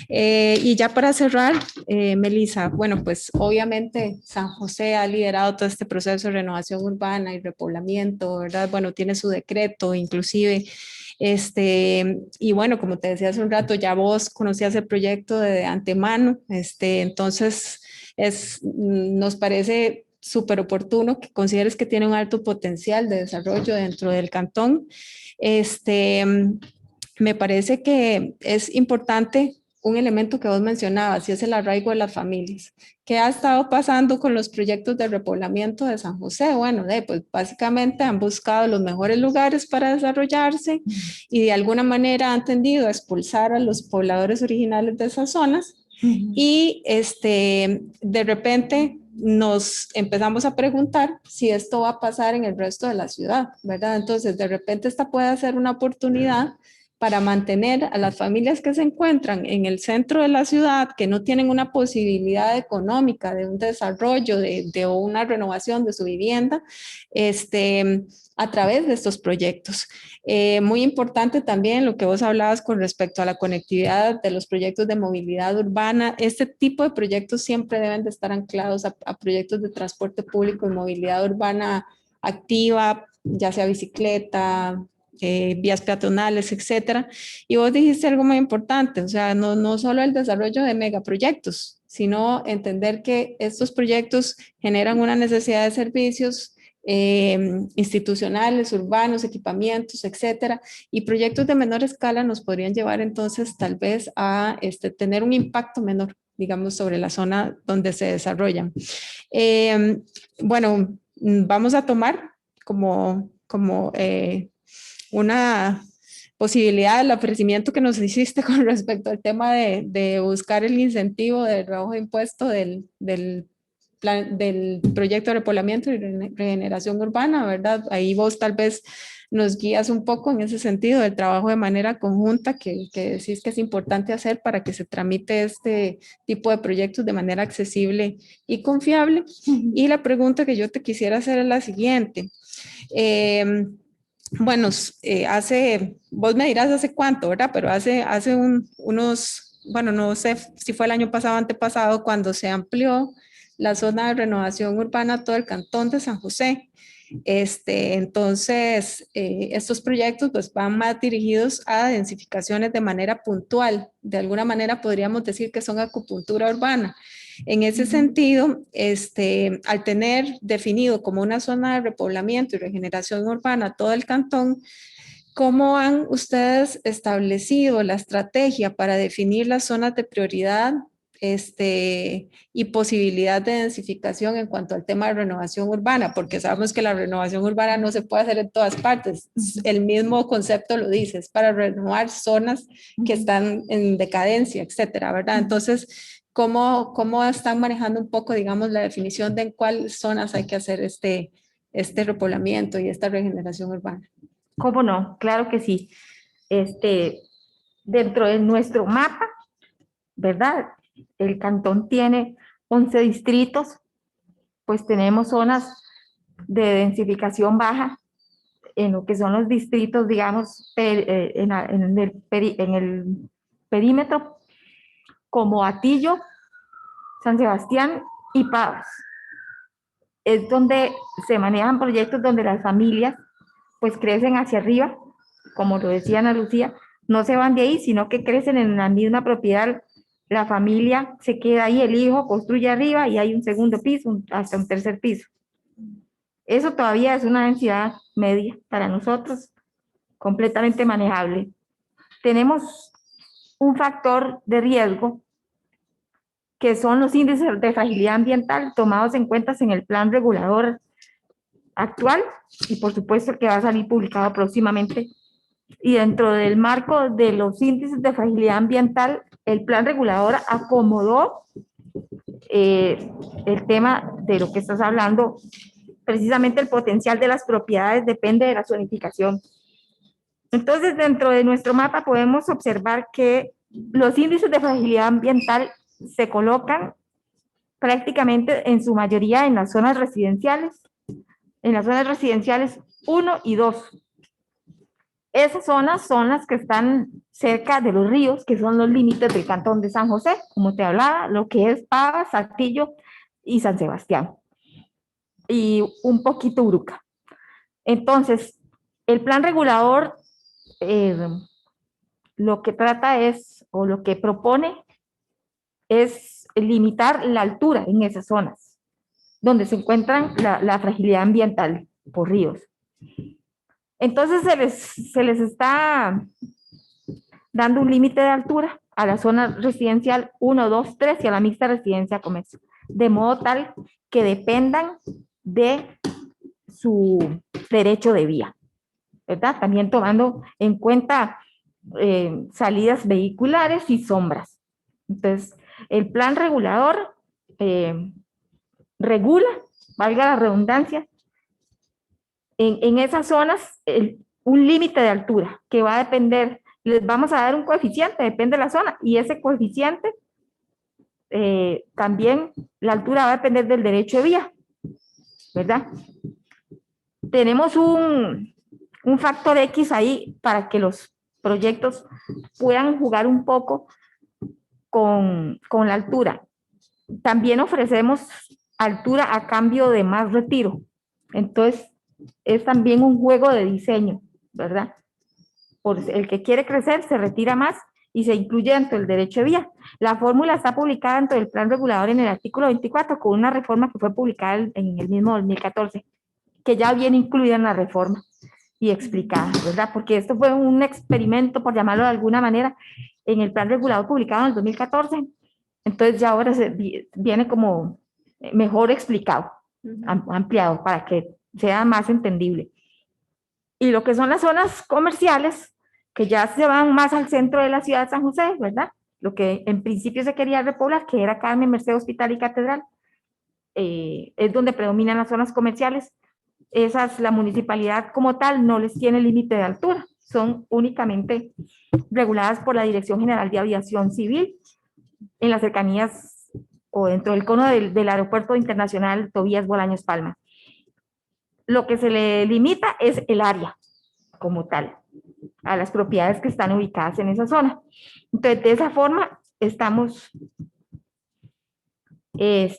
Y ya para cerrar, Melissa, bueno, pues obviamente San José ha liderado todo este proceso de renovación urbana y repoblamiento, ¿verdad? Bueno, tiene su decreto, inclusive. Y bueno, como te decía hace un rato, ya vos conocías el proyecto de antemano, entonces nos parece súper oportuno que consideres que tiene un alto potencial de desarrollo dentro del cantón. me parece que es importante un elemento que vos mencionabas, y es el arraigo de las familias. ¿Qué ha estado pasando con los proyectos de repoblamiento de San José? Bueno, pues básicamente han buscado los mejores lugares para desarrollarse y de alguna manera han tendido a expulsar a los pobladores originales de esas zonas. Y de repente nos empezamos a preguntar si esto va a pasar en el resto de la ciudad, ¿verdad? Entonces, de repente esta puede ser una oportunidad para mantener a las familias que se encuentran en el centro de la ciudad, que no tienen una posibilidad económica de un desarrollo, de una renovación de su vivienda, a través de estos proyectos. Muy importante también lo que vos hablabas con respecto a la conectividad de los proyectos de movilidad urbana. Este tipo de proyectos siempre deben de estar anclados a proyectos de transporte público y movilidad urbana activa, ya sea bicicleta, vías peatonales, etcétera. Y vos dijiste algo muy importante, o sea, no solo el desarrollo de megaproyectos, sino entender que estos proyectos generan una necesidad de servicios institucionales, urbanos, equipamientos, etcétera, y proyectos de menor escala nos podrían llevar entonces tal vez a tener un impacto menor, digamos, sobre la zona donde se desarrollan. Bueno, vamos a tomar como una posibilidad del ofrecimiento que nos hiciste con respecto al tema de buscar el incentivo del rebajo de impuesto del proyecto de repoblamiento y regeneración urbana, ¿verdad? Ahí vos tal vez nos guías un poco en ese sentido del trabajo de manera conjunta que decís que es importante hacer para que se tramite este tipo de proyectos de manera accesible y confiable. Y la pregunta que yo te quisiera hacer es la siguiente. Bueno, vos me dirás hace cuánto, ¿verdad? Pero hace unos, bueno, no sé si fue el año pasado o antepasado, cuando se amplió la zona de renovación urbana a todo el cantón de San José. Entonces, estos proyectos pues, van más dirigidos a densificaciones de manera puntual. De alguna manera podríamos decir que son acupuntura urbana. En ese sentido, al tener definido como una zona de repoblamiento y regeneración urbana todo el cantón, ¿cómo han ustedes establecido la estrategia para definir las zonas de prioridad y posibilidad de densificación en cuanto al tema de renovación urbana? Porque sabemos que la renovación urbana no se puede hacer en todas partes. El mismo concepto lo dice, es para renovar zonas que están en decadencia, etcétera, ¿verdad? Entonces, ¿cómo están manejando un poco, digamos, la definición de en cuáles zonas hay que hacer este repoblamiento y esta regeneración urbana?
¿Cómo no? Claro que sí. Dentro de nuestro mapa, ¿verdad? El cantón tiene 11 distritos, pues tenemos zonas de densificación baja en lo que son los distritos, digamos, en el perímetro, como Atillo, San Sebastián y Pavas. Es donde se manejan proyectos donde las familias pues crecen hacia arriba, como lo decía Ana Lucía, no se van de ahí, sino que crecen en la misma propiedad. La familia se queda ahí, el hijo construye arriba y hay un segundo piso, hasta un tercer piso. Eso todavía es una densidad media para nosotros, completamente manejable. Tenemos un factor de riesgo, que son los índices de fragilidad ambiental tomados en cuenta en el plan regulador actual y por supuesto que va a salir publicado próximamente. Y dentro del marco de los índices de fragilidad ambiental, el plan regulador acomodó el tema de lo que estás hablando, precisamente el potencial de las propiedades depende de la zonificación. Entonces, dentro de nuestro mapa podemos observar que los índices de fragilidad ambiental se colocan prácticamente en su mayoría en las zonas residenciales, 1 y 2. Esas zonas son las que están cerca de los ríos, que son los límites del cantón de San José, como te hablaba, lo que es Pavas, Saltillo y San Sebastián, y un poquito Uruca. Entonces, el plan regulador lo que trata es, o lo que propone, es limitar la altura en esas zonas, donde se encuentran la fragilidad ambiental por ríos. Entonces se les está dando un límite de altura a la zona residencial 1, 2, 3 y a la mixta residencia comercio, de modo tal que dependan de su derecho de vía, ¿verdad? También tomando en cuenta salidas vehiculares y sombras. Entonces, el plan regulador regula, valga la redundancia, en esas zonas un límite de altura que va a depender, les vamos a dar un coeficiente, depende de la zona, y ese coeficiente también la altura va a depender del derecho de vía, ¿verdad? Tenemos un factor X ahí para que los proyectos puedan jugar un poco con la altura. También ofrecemos altura a cambio de más retiro. Entonces, es también un juego de diseño, ¿verdad? Por el que quiere crecer se retira más y se incluye dentro del derecho de vía. La fórmula está publicada dentro del plan regulador en el artículo 24 con una reforma que fue publicada en el mismo 2014, que ya viene incluida en la reforma y explicada, ¿verdad? Porque esto fue un experimento, por llamarlo de alguna manera, en el plan regulador publicado en el 2014. Entonces ya ahora viene como mejor explicado, ampliado, para que sea más entendible. Y lo que son las zonas comerciales, que ya se van más al centro de la ciudad de San José, ¿verdad? Lo que en principio se quería repoblar, que era Carmen, Merced, Hospital y Catedral, es donde predominan las zonas comerciales. Esas, la municipalidad como tal no les tiene límite de altura, son únicamente reguladas por la Dirección General de Aviación Civil en las cercanías o dentro del cono del Aeropuerto Internacional Tobías Bolaños Palma. Lo que se le limita es el área como tal, a las propiedades que están ubicadas en esa zona. Entonces, de esa forma estamos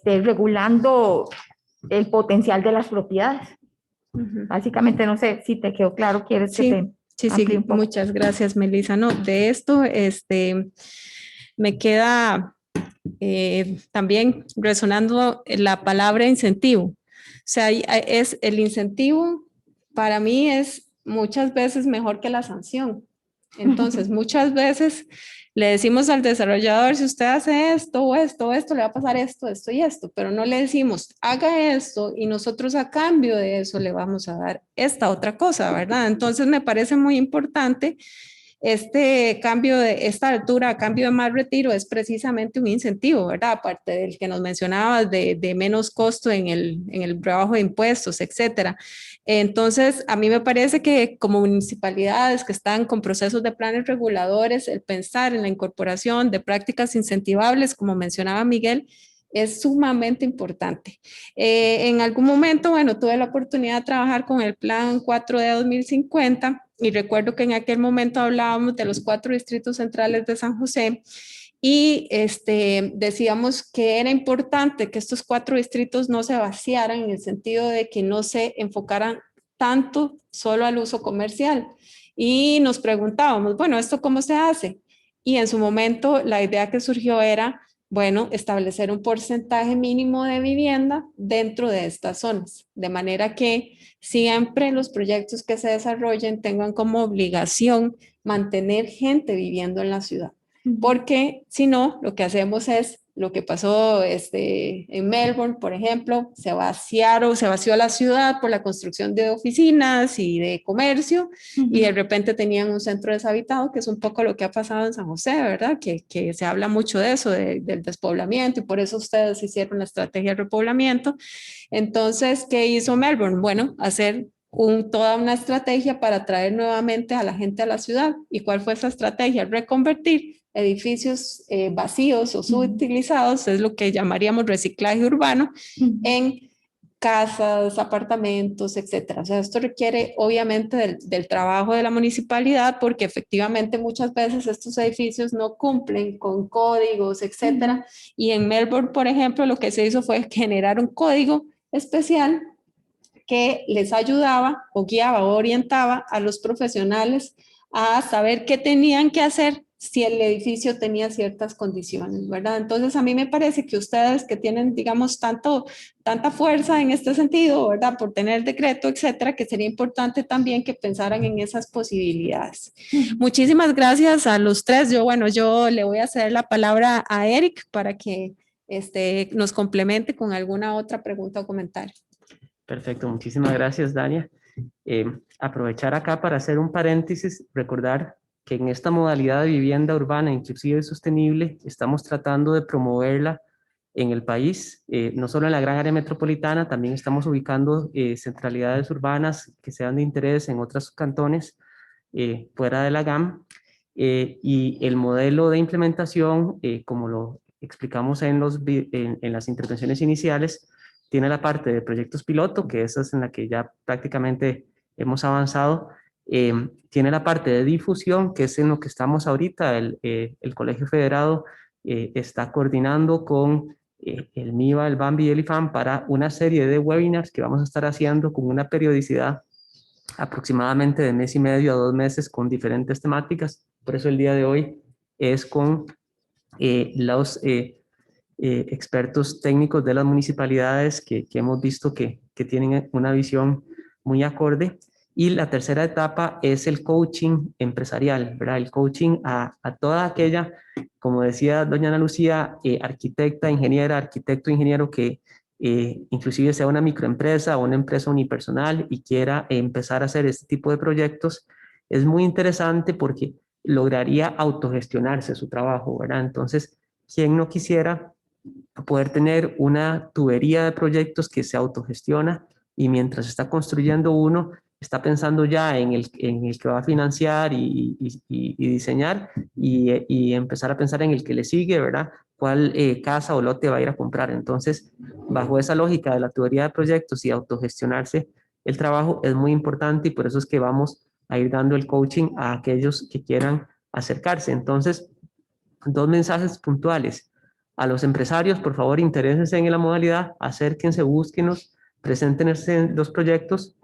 regulando el potencial de las propiedades. Básicamente, no sé si te quedó claro, ¿quieres que te amplíe un poco?
Muchas gracias, Melissa. No, de esto me queda también resonando la palabra incentivo. O sea, es el incentivo para mí es muchas veces mejor que la sanción. Entonces, muchas veces le decimos al desarrollador, si usted hace esto o esto o esto, le va a pasar esto, esto y esto, pero no le decimos, haga esto y nosotros a cambio de eso le vamos a dar esta otra cosa, ¿verdad? Entonces, me parece muy importante este cambio de esta altura a cambio de más retiro es precisamente un incentivo, ¿verdad? Aparte del que nos mencionabas de menos costo en el trabajo de impuestos, etcétera. Entonces, a mí me parece que como municipalidades que están con procesos de planes reguladores, el pensar en la incorporación de prácticas incentivables, como mencionaba Miguel, es sumamente importante. En algún momento, bueno, tuve la oportunidad de trabajar con el Plan 4D 2050 y recuerdo que en aquel momento hablábamos de los 4 distritos centrales de San José y decíamos que era importante que estos 4 distritos no se vaciaran en el sentido de que no se enfocaran tanto solo al uso comercial. Y nos preguntábamos, bueno, ¿esto cómo se hace? Y en su momento la idea que surgió era, bueno, establecer un porcentaje mínimo de vivienda dentro de estas zonas, de manera que siempre los proyectos que se desarrollen tengan como obligación mantener gente viviendo en la ciudad. Porque si no, lo que hacemos es lo que pasó en Melbourne, por ejemplo, se vació la ciudad por la construcción de oficinas y de comercio y de repente tenían un centro deshabitado, que es un poco lo que ha pasado en San José, ¿verdad? Que se habla mucho de eso, del despoblamiento y por eso ustedes hicieron la estrategia de repoblamiento. Entonces, ¿qué hizo Melbourne? Bueno, hacer toda una estrategia para traer nuevamente a la gente a la ciudad. ¿Y cuál fue esa estrategia? Reconvertir edificios vacíos o subutilizados, es lo que llamaríamos reciclaje urbano, en casas, apartamentos, etcétera. O sea, esto requiere obviamente del trabajo de la municipalidad porque efectivamente muchas veces estos edificios no cumplen con códigos, etcétera. Y en Melbourne, por ejemplo, lo que se hizo fue generar un código especial que les ayudaba o guiaba o orientaba a los profesionales a saber qué tenían que hacer si el edificio tenía ciertas condiciones, ¿verdad? Entonces, a mí me parece que ustedes que tienen, digamos, tanta fuerza en este sentido, ¿verdad? Por tener decreto, etcétera, que sería importante también que pensaran en esas posibilidades. Muchísimas gracias a los tres. Yo le voy a ceder la palabra a Eric para que nos complemente con alguna otra pregunta o comentario.
Perfecto, muchísimas gracias, Dania. Aprovechar acá para hacer un paréntesis, recordar que en esta modalidad de vivienda urbana inclusiva y sostenible estamos tratando de promoverla en el país, no solo en la gran área metropolitana, también estamos ubicando centralidades urbanas que sean de interés en otros cantones fuera de la GAM, y el modelo de implementación, como lo explicamos en las intervenciones iniciales, tiene la parte de proyectos piloto, que esa es en la que ya prácticamente hemos avanzado. Tiene la parte de difusión, que es en lo que estamos ahorita. El Colegio Federado está coordinando con el MIBA, el BAMBI y el IFAM para una serie de webinars que vamos a estar haciendo con una periodicidad aproximadamente de mes y medio a 2 meses con diferentes temáticas. Por eso el día de hoy es con los expertos técnicos de las municipalidades que hemos visto que tienen una visión muy acorde. Y la tercera etapa es el coaching empresarial, ¿verdad? El coaching a toda aquella, como decía doña Ana Lucía, arquitecta, ingeniera, arquitecto, ingeniero que inclusive sea una microempresa o una empresa unipersonal y quiera empezar a hacer este tipo de proyectos. Es muy interesante porque lograría autogestionarse su trabajo, ¿verdad? Entonces, ¿quién no quisiera poder tener una tubería de proyectos que se autogestiona y mientras está construyendo uno, está pensando ya en el que va a financiar y diseñar y empezar a pensar en el que le sigue, ¿verdad? ¿Cuál casa o lote va a ir a comprar? Entonces, bajo esa lógica de la tubería de proyectos y autogestionarse el trabajo es muy importante y por eso es que vamos a ir dando el coaching a aquellos que quieran acercarse. Entonces, 2 mensajes puntuales. A los empresarios, por favor, interésense en la modalidad, acérquense, búsquenos, preséntenos los proyectos.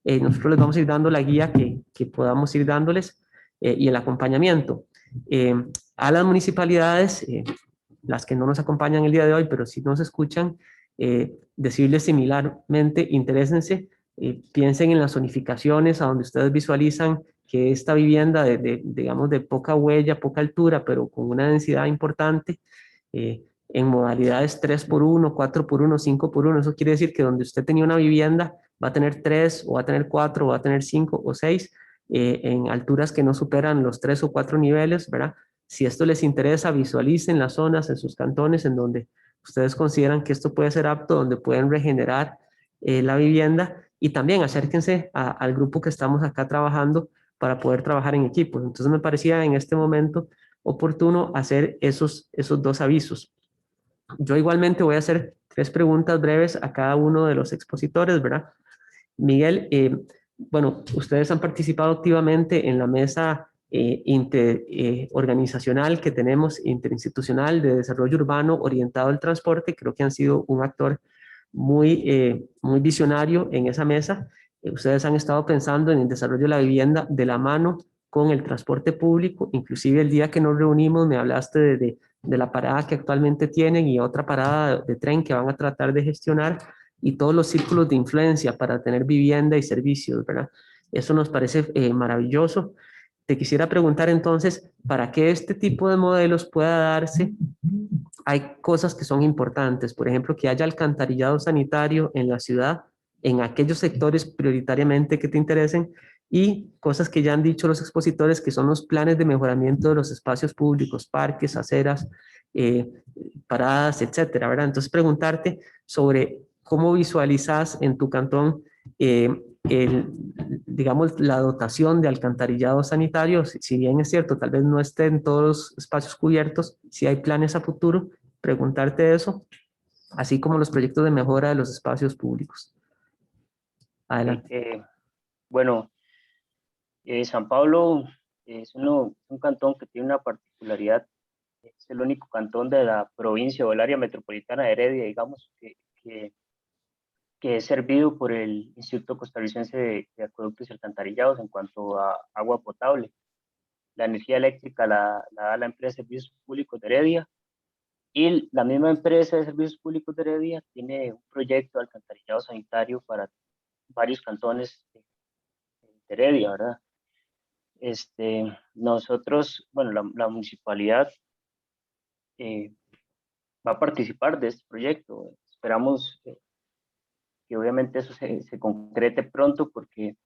Nosotros les vamos a ir dando la guía que podamos ir dándoles y el acompañamiento. A las municipalidades, las que no nos acompañan el día de hoy, pero sí nos escuchan, decirles similarmente, interésense, piensen en las zonificaciones a donde ustedes visualizan que esta vivienda digamos, de poca huella, poca altura, pero con una densidad importante, en modalidades 3x1, 4x1, 5x1, eso quiere decir que donde usted tenía una vivienda va a tener 3, o va a tener 4, o va a tener 5 o 6, en alturas que no superan los 3 o 4 niveles, ¿verdad? Si esto les interesa, visualicen las zonas en sus cantones en donde ustedes consideran que esto puede ser apto, donde pueden regenerar la vivienda, y también acérquense al grupo que estamos acá trabajando para poder trabajar en equipo. Entonces me parecía en este momento oportuno hacer esos 2 avisos. Yo igualmente voy a hacer 3 preguntas breves a cada uno de los expositores, ¿verdad? Miguel, bueno, ustedes han participado activamente en la mesa organizacional que tenemos, interinstitucional de desarrollo urbano orientado al transporte. Creo que han sido un actor muy visionario en esa mesa. Ustedes han estado pensando en el desarrollo de la vivienda de la mano con el transporte público. Inclusive el día que nos reunimos me hablaste de la parada que actualmente tienen y otra parada de tren que van a tratar de gestionar, y todos los círculos de influencia para tener vivienda y servicios, ¿verdad? Eso nos parece maravilloso. Te quisiera preguntar entonces, para que este tipo de modelos pueda darse, hay cosas que son importantes. Por ejemplo, que haya alcantarillado sanitario en la ciudad, en aquellos sectores prioritariamente que te interesen, y cosas que ya han dicho los expositores, que son los planes de mejoramiento de los espacios públicos, parques, aceras, paradas, etcétera, ¿verdad? Entonces, preguntarte sobre cómo visualizas en tu cantón digamos, la dotación de alcantarillado sanitario. Si bien es cierto, tal vez no esté en todos los espacios cubiertos, si hay planes a futuro, preguntarte eso, así como los proyectos de mejora de los espacios públicos. Adelante.
Bueno, San Pablo es un cantón que tiene una particularidad. Es el único cantón de la provincia o el área metropolitana de Heredia, digamos, que es servido por el Instituto Costarricense de Acueductos y Alcantarillados en cuanto a agua potable. la energía eléctrica la da la empresa de servicios públicos de Heredia, y la misma empresa de servicios públicos de Heredia tiene un proyecto de alcantarillado sanitario para varios cantones de Heredia, ¿verdad? Nosotros, bueno, la municipalidad va a participar de este proyecto. Esperamos que obviamente eso se concrete pronto, porque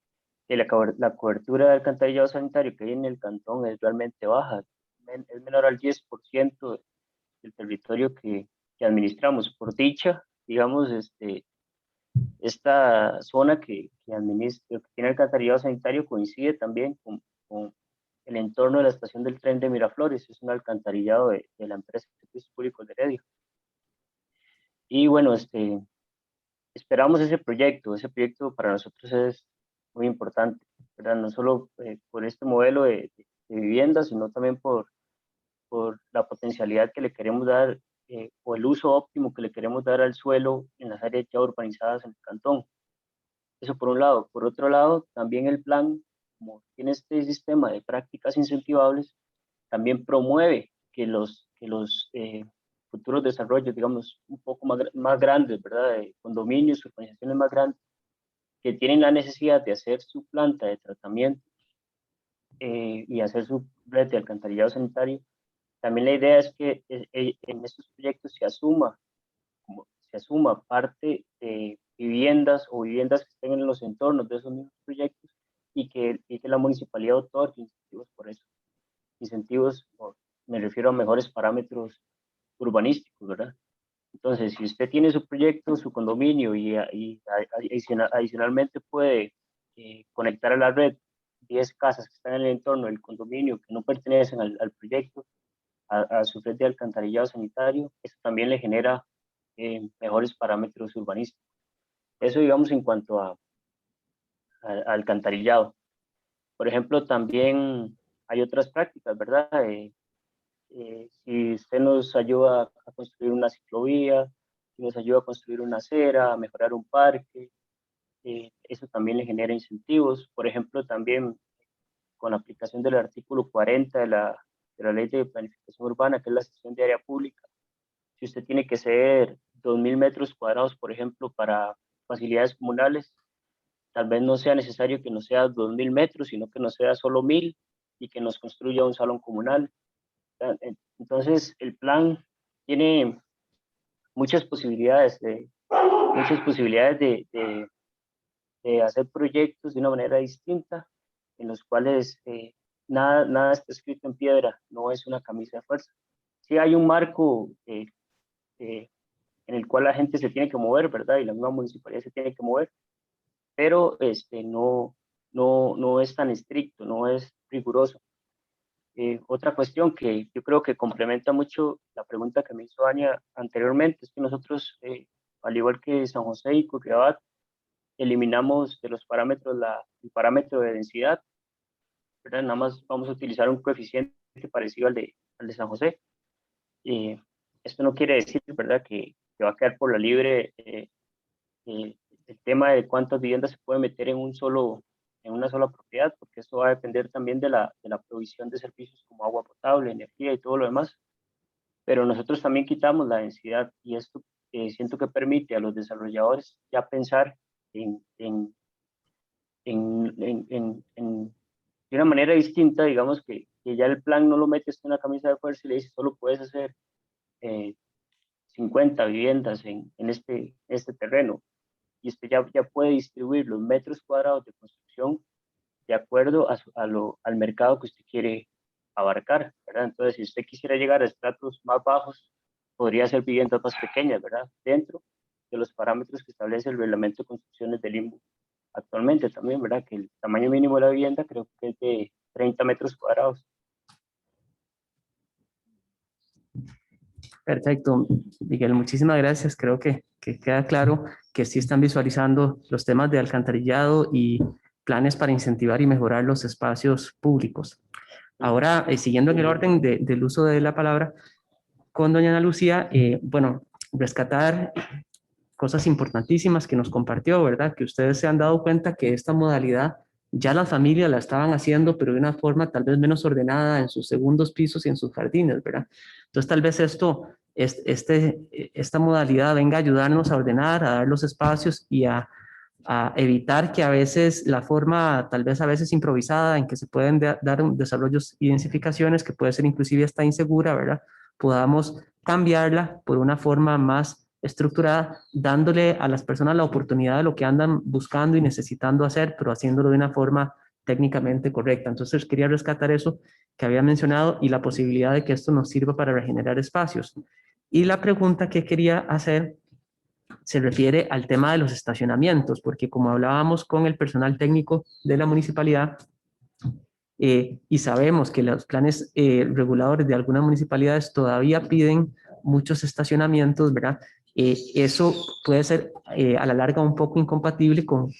la cobertura de alcantarillado sanitario que hay en el cantón es realmente baja, es menor al 10% del territorio que administramos. Por dicha, digamos, esta zona que tiene alcantarillado sanitario coincide también con el entorno de la estación del tren de Miraflores, es un alcantarillado de la empresa de servicios públicos de Heredia. Y bueno, esperamos ese proyecto para nosotros es muy importante, ¿verdad? No solo por este modelo de vivienda, sino también por la potencialidad que le queremos dar, o el uso óptimo que le queremos dar al suelo en las áreas ya urbanizadas en el cantón. Eso por un lado. Por otro lado, también el plan, como tiene este sistema de prácticas incentivables, también promueve que los futuros desarrollos, digamos, un poco más grandes, ¿verdad? De condominios, urbanizaciones más grandes, que tienen la necesidad de hacer su planta de tratamiento y hacer su red de alcantarillado sanitario. También la idea es que en estos proyectos se asuma parte de viviendas o viviendas que estén en los entornos de esos mismos proyectos, y que la municipalidad otorgue incentivos por eso. Incentivos, me refiero a mejores parámetros urbanísticos, ¿verdad? Entonces, si usted tiene su proyecto, su condominio, y adicionalmente puede conectar a la red 10 casas que están en el entorno del condominio que no pertenecen al proyecto, a su red de alcantarillado sanitario, eso también le genera mejores parámetros urbanísticos. Eso, digamos, en cuanto a alcantarillado. Por ejemplo, también hay otras prácticas, ¿verdad? Si usted nos ayuda a construir una ciclovía, si nos ayuda a construir una acera, a mejorar un parque, eso también le genera incentivos. Por ejemplo, también con la aplicación del artículo 40 de la Ley de Planificación Urbana, que es la sección de área pública, si usted tiene que ceder 2.000 metros cuadrados, por ejemplo, para facilidades comunales, tal vez no sea necesario que nos sea 2.000 metros, sino que nos sea solo 1.000, y que nos construya un salón comunal. Entonces, el plan tiene muchas posibilidades de hacer proyectos de una manera distinta, en los cuales nada está escrito en piedra, no es una camisa de fuerza. Sí hay un marco en el cual la gente se tiene que mover, ¿verdad? Y la misma municipalidad se tiene que mover, pero no es tan estricto, no es riguroso. Otra cuestión que yo creo que complementa mucho la pregunta que me hizo Ania anteriormente, es que nosotros, al igual que San José y Curridabat, eliminamos de los parámetros el parámetro de densidad, ¿verdad? Nada más vamos a utilizar un coeficiente parecido al de San José. Esto no quiere decir, ¿verdad?, que va a quedar por la libre el tema de cuántas viviendas se puede meter en una sola propiedad, porque esto va a depender también de la provisión de servicios como agua potable, energía y todo lo demás. Pero nosotros también quitamos la densidad, y esto siento que permite a los desarrolladores ya pensar de una manera distinta, digamos, que ya el plan no lo metes en una camisa de fuerza y le dice solo puedes hacer 50 viviendas en este terreno, y usted ya puede distribuir los metros cuadrados de construcción de acuerdo al mercado que usted quiere abarcar, ¿verdad? Entonces, si usted quisiera llegar a estratos más bajos, podría hacer viviendas más pequeñas, ¿verdad?, dentro de los parámetros que establece el reglamento de construcciones del INVU actualmente también, ¿verdad?, que el tamaño mínimo de la vivienda creo que es de 30 metros cuadrados.
Perfecto, Miguel, muchísimas gracias. Creo que queda claro que sí están visualizando los temas de alcantarillado y planes para incentivar y mejorar los espacios públicos. Ahora, siguiendo en el orden del uso de la palabra, con doña Ana Lucía, bueno, rescatar cosas importantísimas que nos compartió, ¿verdad? Que ustedes se han dado cuenta que esta modalidad
ya las familias la estaban haciendo, pero de una forma tal vez menos ordenada en sus segundos pisos y en sus jardines, ¿verdad? Entonces tal vez esta modalidad venga a ayudarnos a ordenar, a dar los espacios y a evitar que a veces la forma, tal vez a veces improvisada, en que se pueden dar desarrollos y densificaciones, que puede ser inclusive hasta insegura, ¿verdad? Podamos cambiarla por una forma más estructurada, dándole a las personas la oportunidad de lo que andan buscando y necesitando hacer, pero haciéndolo de una forma técnicamente correcta. Entonces quería rescatar eso que había mencionado y la posibilidad de que esto nos sirva para regenerar espacios. Y la pregunta que quería hacer se refiere al tema de los estacionamientos, porque como hablábamos con el personal técnico de la municipalidad, y sabemos que los planes reguladores de algunas municipalidades todavía piden muchos estacionamientos, ¿verdad? Eso puede ser a la larga un poco incompatible con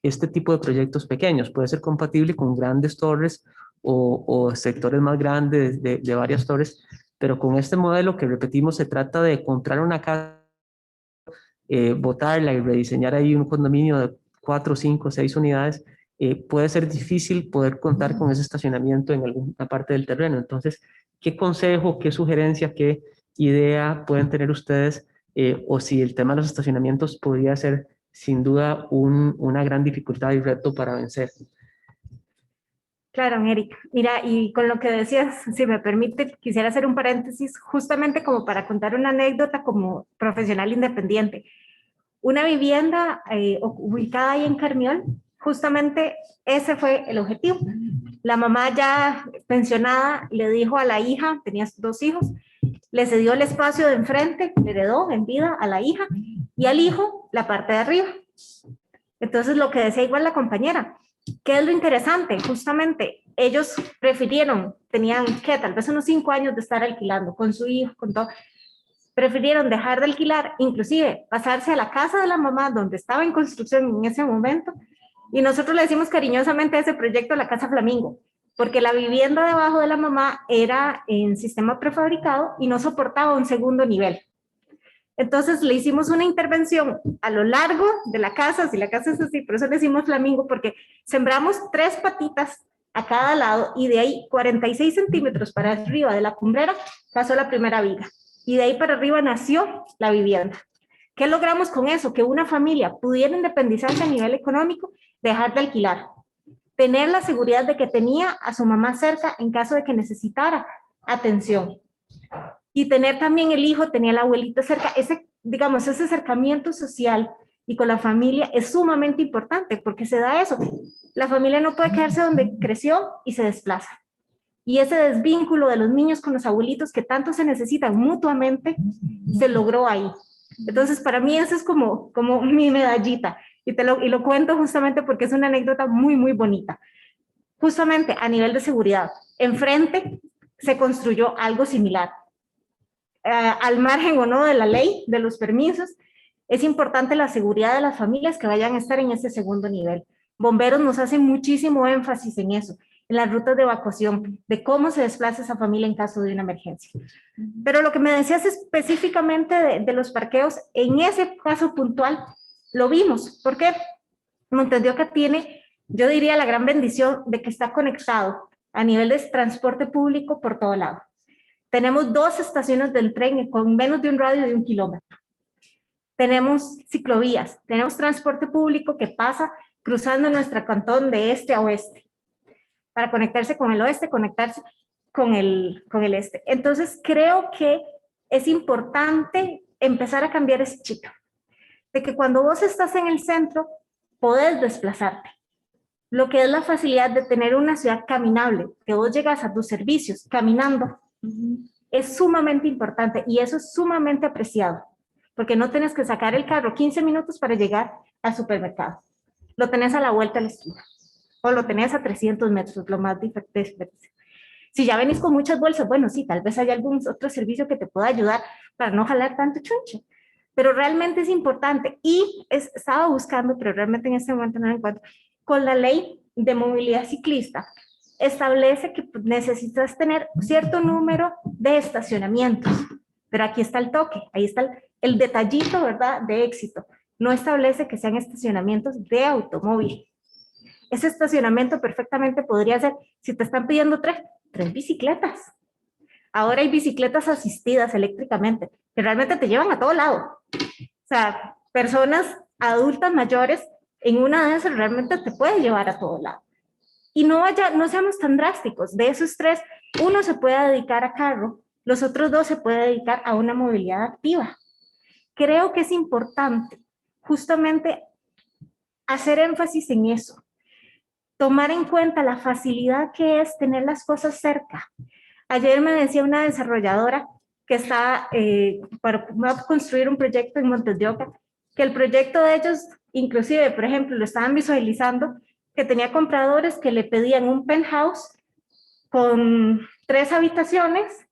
este tipo de proyectos pequeños, puede ser compatible con grandes torres o sectores más grandes de varias torres, pero con este modelo que repetimos se trata de comprar una casa, botarla y rediseñar ahí un condominio de 4, 5, 6 unidades, puede ser difícil poder contar con ese estacionamiento en alguna parte del terreno. Entonces, ¿qué consejo, qué sugerencia, qué idea pueden tener ustedes? O si el tema de los estacionamientos podría ser sin duda una gran dificultad y reto para vencer.
Claro, Erika. Mira, y con lo que decías, si me permite, quisiera hacer un paréntesis justamente como para contar una anécdota como profesional independiente. Una vivienda ubicada ahí en Carmiol, justamente ese fue el objetivo. La mamá ya pensionada le dijo a la hija, tenía 2 hijos, le cedió el espacio de enfrente, le heredó en vida a la hija y al hijo la parte de arriba. Entonces lo que decía igual la compañera, ¿qué es lo interesante? Justamente ellos prefirieron, tenían que tal vez unos 5 años de estar alquilando con su hijo, con todo, prefirieron dejar de alquilar, inclusive pasarse a la casa de la mamá donde estaba en construcción en ese momento, y nosotros le decimos cariñosamente a ese proyecto la Casa Flamingo, porque la vivienda debajo de la mamá era en sistema prefabricado y no soportaba un segundo nivel. Entonces le hicimos una intervención a lo largo de la casa, si la casa es así, por eso le decimos Flamingo, porque sembramos 3 patitas a cada lado y de ahí 46 centímetros para arriba de la cumbrera pasó la primera viga. Y de ahí para arriba nació la vivienda. ¿Qué logramos con eso? Que una familia pudiera independizarse a nivel económico, dejar de alquilar, tener la seguridad de que tenía a su mamá cerca en caso de que necesitara atención. Y tener también el hijo, tenía la abuelita cerca. Ese acercamiento social y con la familia es sumamente importante porque se da eso. La familia no puede quedarse donde creció y se desplaza. Y ese desvínculo de los niños con los abuelitos que tanto se necesitan mutuamente, se logró ahí. Entonces, para mí eso es como mi medallita. Y lo cuento justamente porque es una anécdota muy, muy bonita. Justamente a nivel de seguridad, enfrente se construyó algo similar. Al margen o no de la ley, de los permisos, es importante la seguridad de las familias que vayan a estar en ese segundo nivel. Bomberos nos hacen muchísimo énfasis en eso, en las rutas de evacuación, de cómo se desplaza esa familia en caso de una emergencia. Pero lo que me decías específicamente de los parqueos, en ese caso puntual, lo vimos, porque Montevideo tiene, yo diría, la gran bendición de que está conectado a nivel de transporte público por todo lado. Tenemos 2 estaciones del tren con menos de un radio de 1 kilómetro. Tenemos ciclovías, tenemos transporte público que pasa cruzando nuestro cantón de este a oeste, para conectarse con el oeste, conectarse con el este. Entonces creo que es importante empezar a cambiar ese chip, de que cuando vos estás en el centro, podés desplazarte. Lo que es la facilidad de tener una ciudad caminable, que vos llegas a tus servicios caminando, es sumamente importante y eso es sumamente apreciado, porque no tienes que sacar el carro 15 minutos para llegar al supermercado. Lo tenés a la vuelta de la esquina o lo tenés a 300 metros, lo más diferente. Si ya venís con muchas bolsas, bueno, sí, tal vez hay algún otro servicio que te pueda ayudar para no jalar tanto chunche, pero realmente es importante y estaba buscando, pero realmente en este momento no lo encuentro, con la ley de movilidad ciclista, establece que necesitas tener cierto número de estacionamientos, pero aquí está el toque, ahí está el detallito, ¿verdad?, de éxito. No establece que sean estacionamientos de automóvil. Ese estacionamiento perfectamente podría ser, si te están pidiendo tres bicicletas. Ahora hay bicicletas asistidas eléctricamente, que realmente te llevan a todo lado. O sea, personas adultas mayores, en una de esas realmente te puede llevar a todo lado. Y no seamos tan drásticos. De esos 3, uno se puede dedicar a carro, los otros 2 se puede dedicar a una movilidad activa. Creo que es importante justamente hacer énfasis en eso. Tomar en cuenta la facilidad que es tener las cosas cerca. Ayer me decía una desarrolladora que está para construir un proyecto en Montes de Oca, que el proyecto de ellos, inclusive, por ejemplo, lo estaban visualizando, que tenía compradores que le pedían un penthouse con 3 habitaciones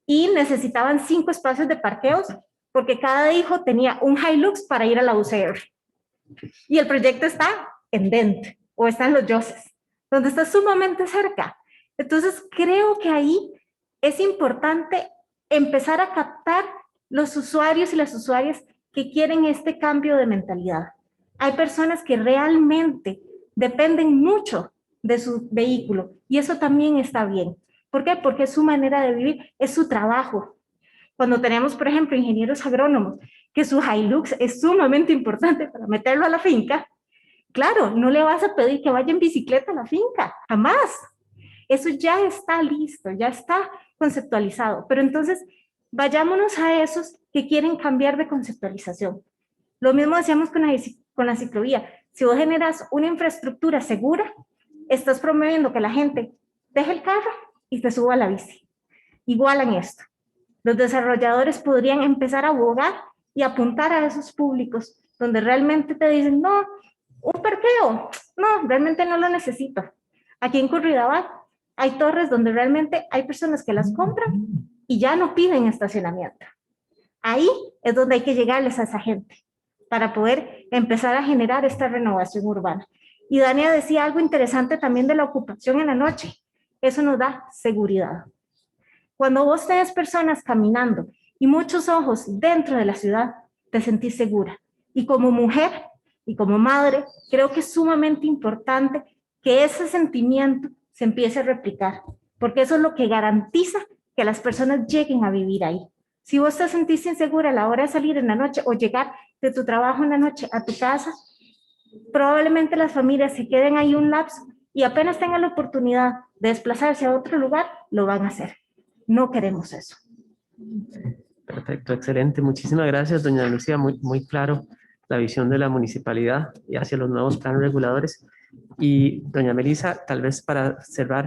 y necesitaban 5 espacios de parqueos, porque cada hijo tenía un Hilux para ir a la UCR. Y el proyecto está en Dent, o está en Los Yoses, donde está sumamente cerca. Entonces, creo que ahí es importante empezar a captar los usuarios y las usuarias que quieren este cambio de mentalidad. Hay personas que realmente dependen mucho de su vehículo y eso también está bien. ¿Por qué? Porque es su manera de vivir, es su trabajo. Cuando tenemos, por ejemplo, ingenieros agrónomos, que su Hilux es sumamente importante para meterlo a la finca, claro, no le vas a pedir que vaya en bicicleta a la finca, jamás. Eso ya está listo, ya está conceptualizado. Pero entonces, vayámonos a esos que quieren cambiar de conceptualización. Lo mismo decíamos con la ciclovía. Si vos generas una infraestructura segura, estás promoviendo que la gente deje el carro y se suba a la bici. Igualan esto. Los desarrolladores podrían empezar a abogar y apuntar a esos públicos donde realmente te dicen, no, un parqueo, no, realmente no lo necesito. Aquí en Curridabat hay torres donde realmente hay personas que las compran y ya no piden estacionamiento. Ahí es donde hay que llegarles a esa gente para poder empezar a generar esta renovación urbana. Y Dania decía algo interesante también de la ocupación en la noche. Eso nos da seguridad. Cuando vos tenés personas caminando y muchos ojos dentro de la ciudad, te sentís segura. Y como mujer y como madre, creo que es sumamente importante que ese sentimiento se empiece a replicar, porque eso es lo que garantiza que las personas lleguen a vivir ahí. Si vos te sentís insegura a la hora de salir en la noche o llegar de tu trabajo en la noche a tu casa, probablemente las familias se queden ahí un lapso y apenas tengan la oportunidad de desplazarse a otro lugar, lo van a hacer. No queremos eso.
Perfecto, excelente. Muchísimas gracias, doña Lucía. Muy claro la visión de la municipalidad y hacia los nuevos planes reguladores. Y doña Melissa, tal vez para cerrar,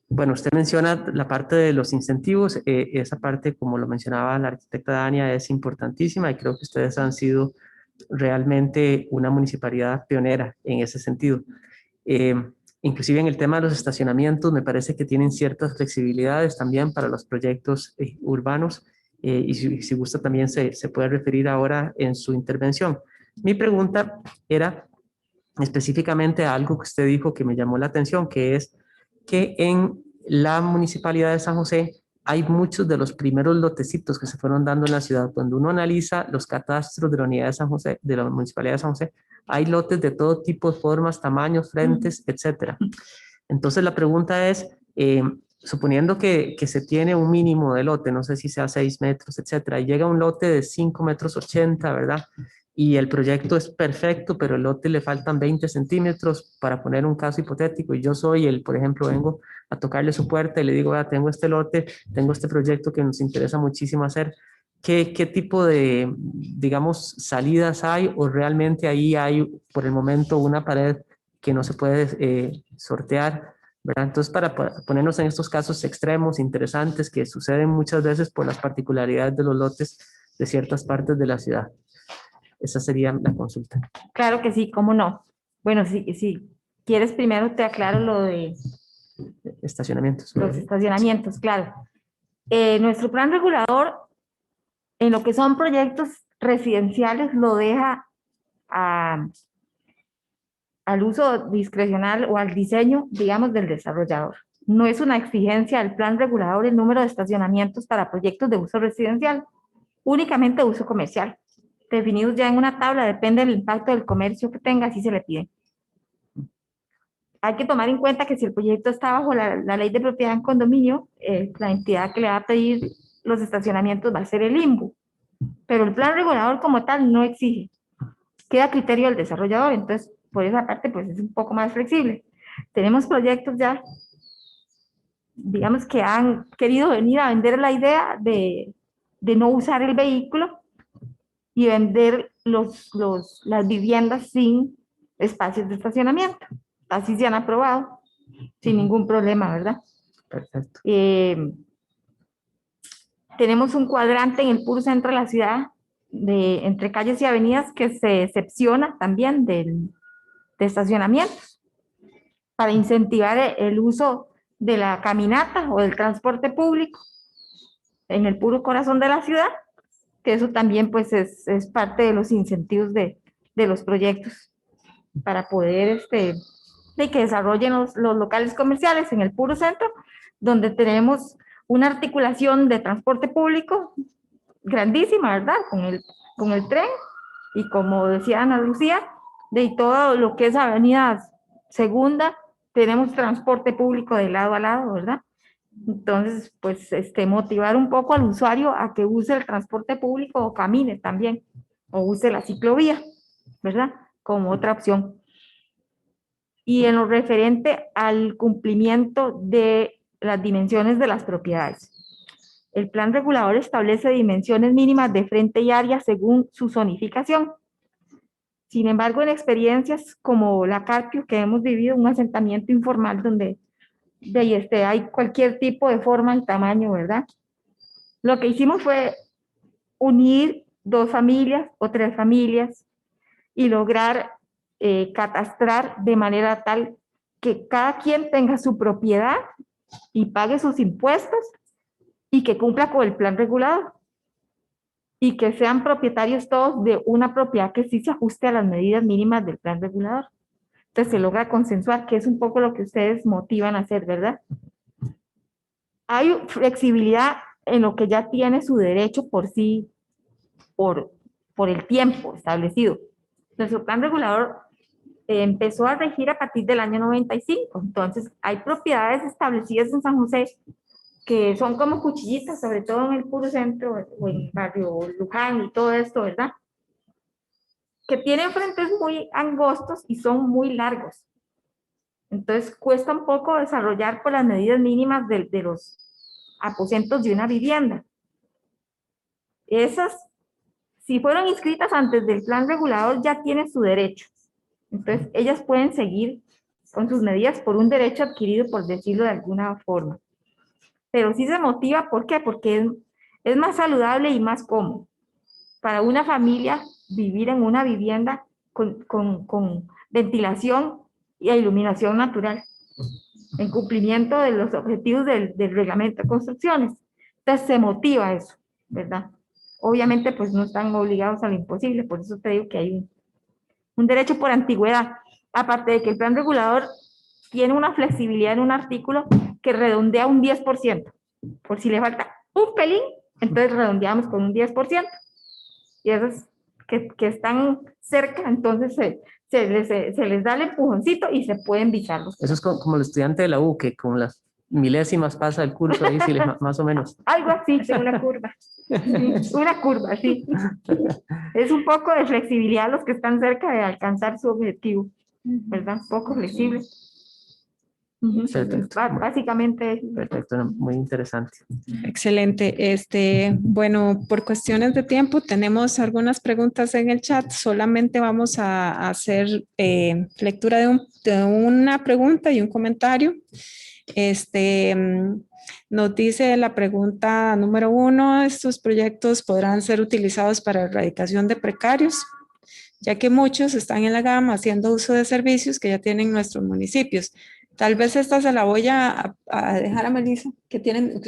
bueno, usted menciona la parte de los incentivos. Esa parte, como lo mencionaba la arquitecta Dania, es importantísima y creo que ustedes han sido realmente una municipalidad pionera en ese sentido. Inclusive en el tema de los estacionamientos, me parece que tienen ciertas flexibilidades también para los proyectos urbanos y si gusta también se puede referir ahora en su intervención. Mi pregunta era específicamente a algo que usted dijo que me llamó la atención, que es que en la Municipalidad de San José hay muchos de los primeros lotecitos que se fueron dando en la ciudad. Cuando uno analiza los catastros de la unidad de San José, de la Municipalidad de San José, hay lotes de todo tipo, formas, tamaños, frentes, etcétera. Entonces la pregunta es, suponiendo que se tiene un mínimo de lote, no sé si sea 6 metros, etcétera, y llega un lote de 5 metros 80, ¿verdad? Y el proyecto es perfecto, pero el lote le faltan 20 centímetros, para poner un caso hipotético, y yo soy por ejemplo, vengo a tocarle su puerta y le digo, tengo este lote, tengo este proyecto que nos interesa muchísimo hacer. ¿Qué tipo de, digamos, salidas hay o realmente ahí hay por el momento una pared que no se puede sortear, ¿verdad? Entonces, para ponernos en estos casos extremos, interesantes, que suceden muchas veces por las particularidades de los lotes de ciertas partes de la ciudad. Esa sería la consulta.
Claro que sí, cómo no. Bueno, si quieres primero te aclaro lo de
estacionamientos.
Los estacionamientos, claro. Nuestro plan regulador, en lo que son proyectos residenciales, lo deja al uso discrecional o al diseño, digamos, del desarrollador. No es una exigencia del plan regulador el número de estacionamientos para proyectos de uso residencial, únicamente de uso comercial. Definidos ya en una tabla, depende del impacto del comercio que tenga, así se le pide. hay que tomar en cuenta que si el proyecto está bajo la ley de propiedad en condominio, la entidad que le va a pedir los estacionamientos va a ser el INVU, pero el plan regulador como tal no exige, queda a criterio del desarrollador, entonces por esa parte pues es un poco más flexible. Tenemos proyectos ya, digamos, que han querido venir a vender la idea de no usar el vehículo y vender las viviendas sin espacios de estacionamiento. Así se han aprobado, sin ningún problema, ¿verdad?
Perfecto.
Tenemos un cuadrante en el puro centro de la ciudad, entre calles y avenidas, que se excepciona también de estacionamientos, para incentivar el uso de la caminata o del transporte público en el puro corazón de la ciudad, que eso también pues es parte de los incentivos de los proyectos para poder de que desarrollen los locales comerciales en el puro centro, donde tenemos una articulación de transporte público grandísima, ¿verdad? Con el tren, y como decía Ana Lucía, de todo lo que es Avenida Segunda, tenemos transporte público de lado a lado, ¿verdad? Entonces, pues, motivar un poco al usuario a que use el transporte público o camine también, o use la ciclovía, ¿verdad? Como otra opción. Y en lo referente al cumplimiento de las dimensiones de las propiedades. El plan regulador establece dimensiones mínimas de frente y área según su zonificación. Sin embargo, en experiencias como la Carpio, que hemos vivido, un asentamiento informal donde hay cualquier tipo de forma y tamaño, ¿verdad? Lo que hicimos fue unir 2 familias o 3 familias y lograr catastrar de manera tal que cada quien tenga su propiedad y pague sus impuestos y que cumpla con el plan regulador y que sean propietarios todos de una propiedad que sí se ajuste a las medidas mínimas del plan regulador. Entonces se logra consensuar, que es un poco lo que ustedes motivan a hacer, ¿verdad? Hay flexibilidad en lo que ya tiene su derecho por sí, por el tiempo establecido. Nuestro plan regulador empezó a regir a partir del año 95, entonces hay propiedades establecidas en San José que son como cuchillitas, sobre todo en el puro centro o en el barrio Luján y todo esto, ¿verdad? Que tienen frentes muy angostos y son muy largos. Entonces cuesta un poco desarrollar por las medidas mínimas de los aposentos de una vivienda. Esas, si fueron inscritas antes del plan regulador, ya tienen su derecho. Entonces ellas pueden seguir con sus medidas por un derecho adquirido, por decirlo de alguna forma. Pero sí se motiva, ¿por qué? Porque es más saludable y más cómodo para una familia vivir en una vivienda con ventilación y iluminación natural, en cumplimiento de los objetivos del reglamento de construcciones. Entonces se motiva eso, ¿verdad? Obviamente pues no están obligados a lo imposible, por eso te digo que hay un derecho por antigüedad, aparte de que el plan regulador tiene una flexibilidad en un artículo que redondea un 10%, por si le falta un pelín, entonces redondeamos con un 10%, y esos que están cerca, entonces se les da el empujoncito y se pueden visarlos.
Eso es como el estudiante de la U, que con las milésimas pasa el curso ahí, sí, más o menos.
Algo así, de una curva. Una curva, sí. Es un poco de flexibilidad los que están cerca de alcanzar su objetivo, ¿verdad? Poco flexible.
Perfecto.
Básicamente.
Perfecto, muy interesante.
Excelente. Bueno, por cuestiones de tiempo tenemos algunas preguntas en el chat. Solamente vamos a hacer lectura de una pregunta y un comentario. Nos dice la pregunta número 1, ¿estos proyectos podrán ser utilizados para erradicación de precarios? Ya que muchos están en la gama haciendo uso de servicios que ya tienen nuestros municipios. Tal vez esta se la voy a dejar a Melissa, que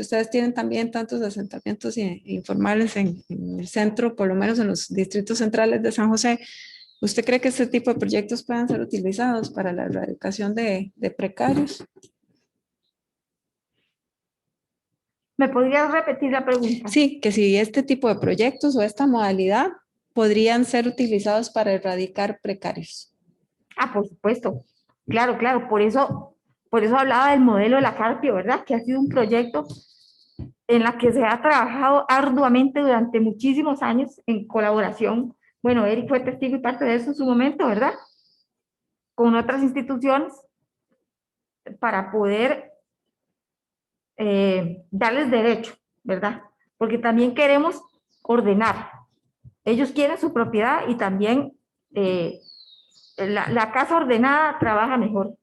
ustedes tienen también tantos asentamientos informales en el centro, por lo menos en los distritos centrales de San José. ¿Usted cree que este tipo de proyectos puedan ser utilizados para la erradicación de precarios?
¿Me podrías repetir la pregunta?
Sí, que si este tipo de proyectos o esta modalidad podrían ser utilizados para erradicar precarios.
Por supuesto. Claro, por eso hablaba del modelo de la Carpio, ¿verdad? Que ha sido un proyecto en la que se ha trabajado arduamente durante muchísimos años en colaboración. Bueno, Eric fue testigo y parte de eso en su momento, ¿verdad? Con otras instituciones para poder darles derecho, ¿verdad? Porque también queremos ordenar. Ellos quieren su propiedad y también la casa ordenada trabaja mejor.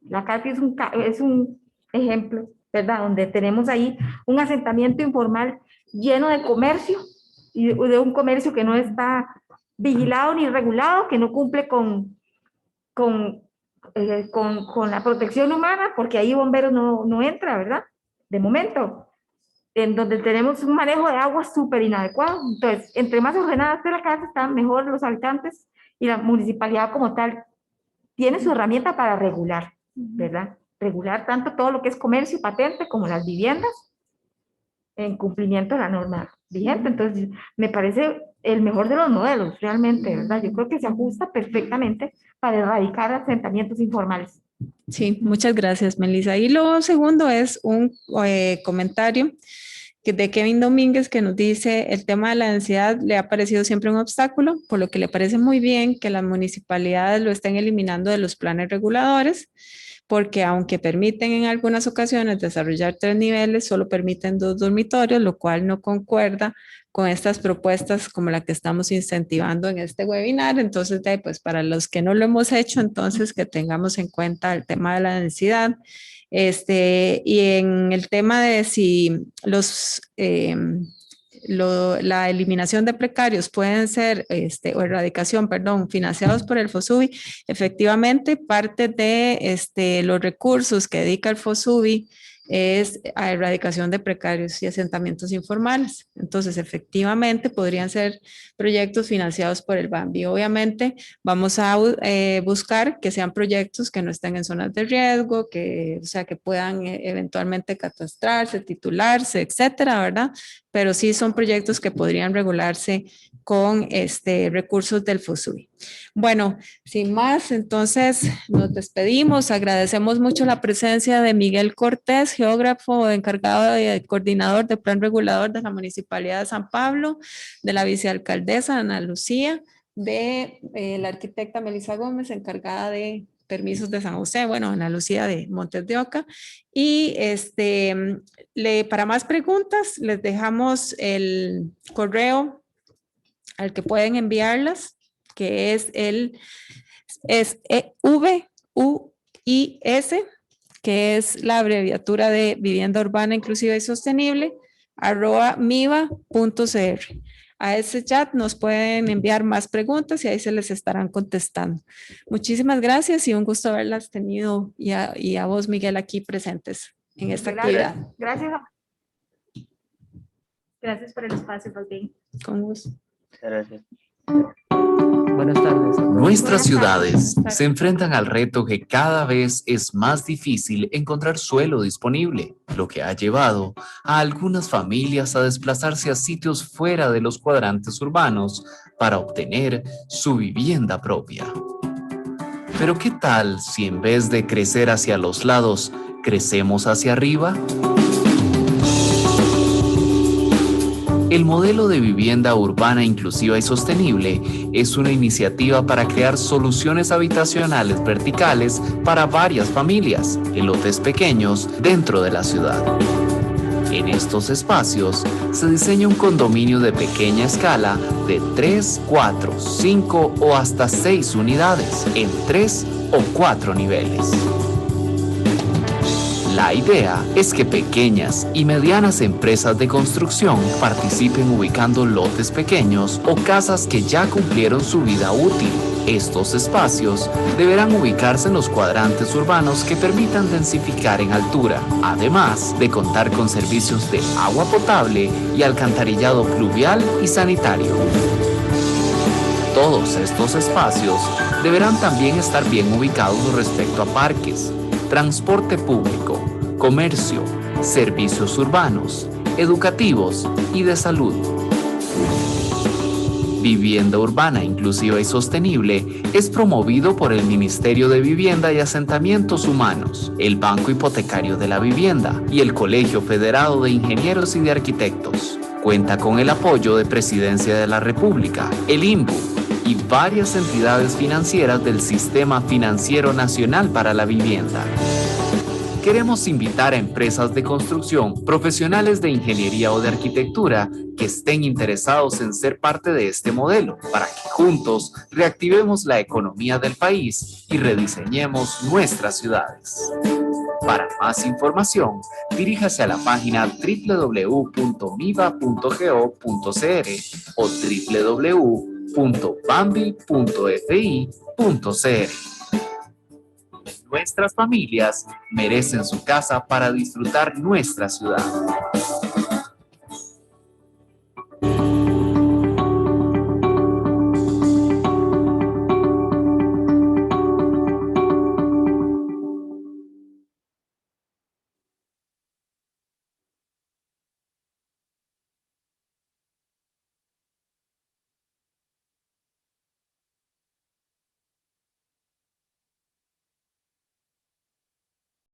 La Carpio es un ejemplo, ¿verdad? Donde tenemos ahí un asentamiento informal lleno de comercio y de un comercio que no está vigilado ni regulado, que no cumple con la protección humana, porque ahí bomberos no entra, ¿verdad? De momento, en donde tenemos un manejo de agua súper inadecuado. Entonces, entre más ordenada esté la casa, están mejor los habitantes y la municipalidad como tal tiene su herramienta para regular, ¿verdad? Regular tanto todo lo que es comercio, patente, como las viviendas, en cumplimiento de la norma vigente. Entonces, me parece el mejor de los modelos, realmente, ¿verdad? Yo creo que se ajusta perfectamente para erradicar asentamientos informales.
Sí, muchas gracias, Melissa. Y lo segundo es un comentario de Kevin Domínguez, que nos dice: el tema de la densidad le ha parecido siempre un obstáculo, por lo que le parece muy bien que las municipalidades lo estén eliminando de los planes reguladores, porque aunque permiten en algunas ocasiones desarrollar 3 niveles, solo permiten 2 dormitorios, lo cual no concuerda con estas propuestas como la que estamos incentivando en este webinar. Entonces, pues para los que no lo hemos hecho, entonces que tengamos en cuenta el tema de la densidad. Y en el tema de si la eliminación de precarios pueden ser, o erradicación, perdón, financiados por el FOSUBI, efectivamente parte de los recursos que dedica el FOSUBI es a erradicación de precarios y asentamientos informales. Entonces, efectivamente, podrían ser proyectos financiados por el BAMBI. Obviamente, vamos a buscar que sean proyectos que no estén en zonas de riesgo, que puedan eventualmente catastrarse, titularse, etcétera, ¿verdad? Pero sí son proyectos que podrían regularse con recursos del FOSUBI. Bueno, sin más, entonces nos despedimos. Agradecemos mucho la presencia de Miguel Cortés, geógrafo encargado de coordinador de plan regulador de la Municipalidad de San Pablo, de la vicealcaldesa Ana Lucía, de la arquitecta Melissa Gómez, encargada de permisos de San José, bueno, Ana Lucía de Montes de Oca. Y para más preguntas les dejamos el correo al que pueden enviarlas, que es VUIS, que es la abreviatura de Vivienda Urbana Inclusiva y Sostenible, @miva.cr. A ese chat nos pueden enviar más preguntas y ahí se les estarán contestando. Muchísimas gracias y un gusto haberlas tenido y a vos, Miguel, aquí presentes en esta actividad.
Gracias por el espacio, Balbín.
Con gusto.
Gracias.
Buenas tardes.
Nuestras ciudades se enfrentan al reto que cada vez es más difícil encontrar suelo disponible, lo que ha llevado a algunas familias a desplazarse a sitios fuera de los cuadrantes urbanos para obtener su vivienda propia. Pero ¿qué tal si en vez de crecer hacia los lados, crecemos hacia arriba? El modelo de vivienda urbana inclusiva y sostenible es una iniciativa para crear soluciones habitacionales verticales para varias familias en lotes pequeños dentro de la ciudad. En estos espacios se diseña un condominio de pequeña escala de 3, 4, 5 o hasta 6 unidades en 3 o 4 niveles. La idea es que pequeñas y medianas empresas de construcción participen ubicando lotes pequeños o casas que ya cumplieron su vida útil. Estos espacios deberán ubicarse en los cuadrantes urbanos que permitan densificar en altura, además de contar con servicios de agua potable y alcantarillado pluvial y sanitario. Todos estos espacios deberán también estar bien ubicados respecto a parques, transporte público, comercio, servicios urbanos, educativos y de salud. Vivienda Urbana Inclusiva y Sostenible es promovido por el Ministerio de Vivienda y Asentamientos Humanos, el Banco Hipotecario de la Vivienda y el Colegio Federado de Ingenieros y de Arquitectos. Cuenta con el apoyo de Presidencia de la República, el INBU y varias entidades financieras del Sistema Financiero Nacional para la Vivienda. Queremos invitar a empresas de construcción, profesionales de ingeniería o de arquitectura que estén interesados en ser parte de este modelo para que juntos reactivemos la economía del país y rediseñemos nuestras ciudades. Para más información, diríjase a la página www.miva.go.cr o www.bambi.fi.cr. Nuestras familias merecen su casa para disfrutar nuestra ciudad.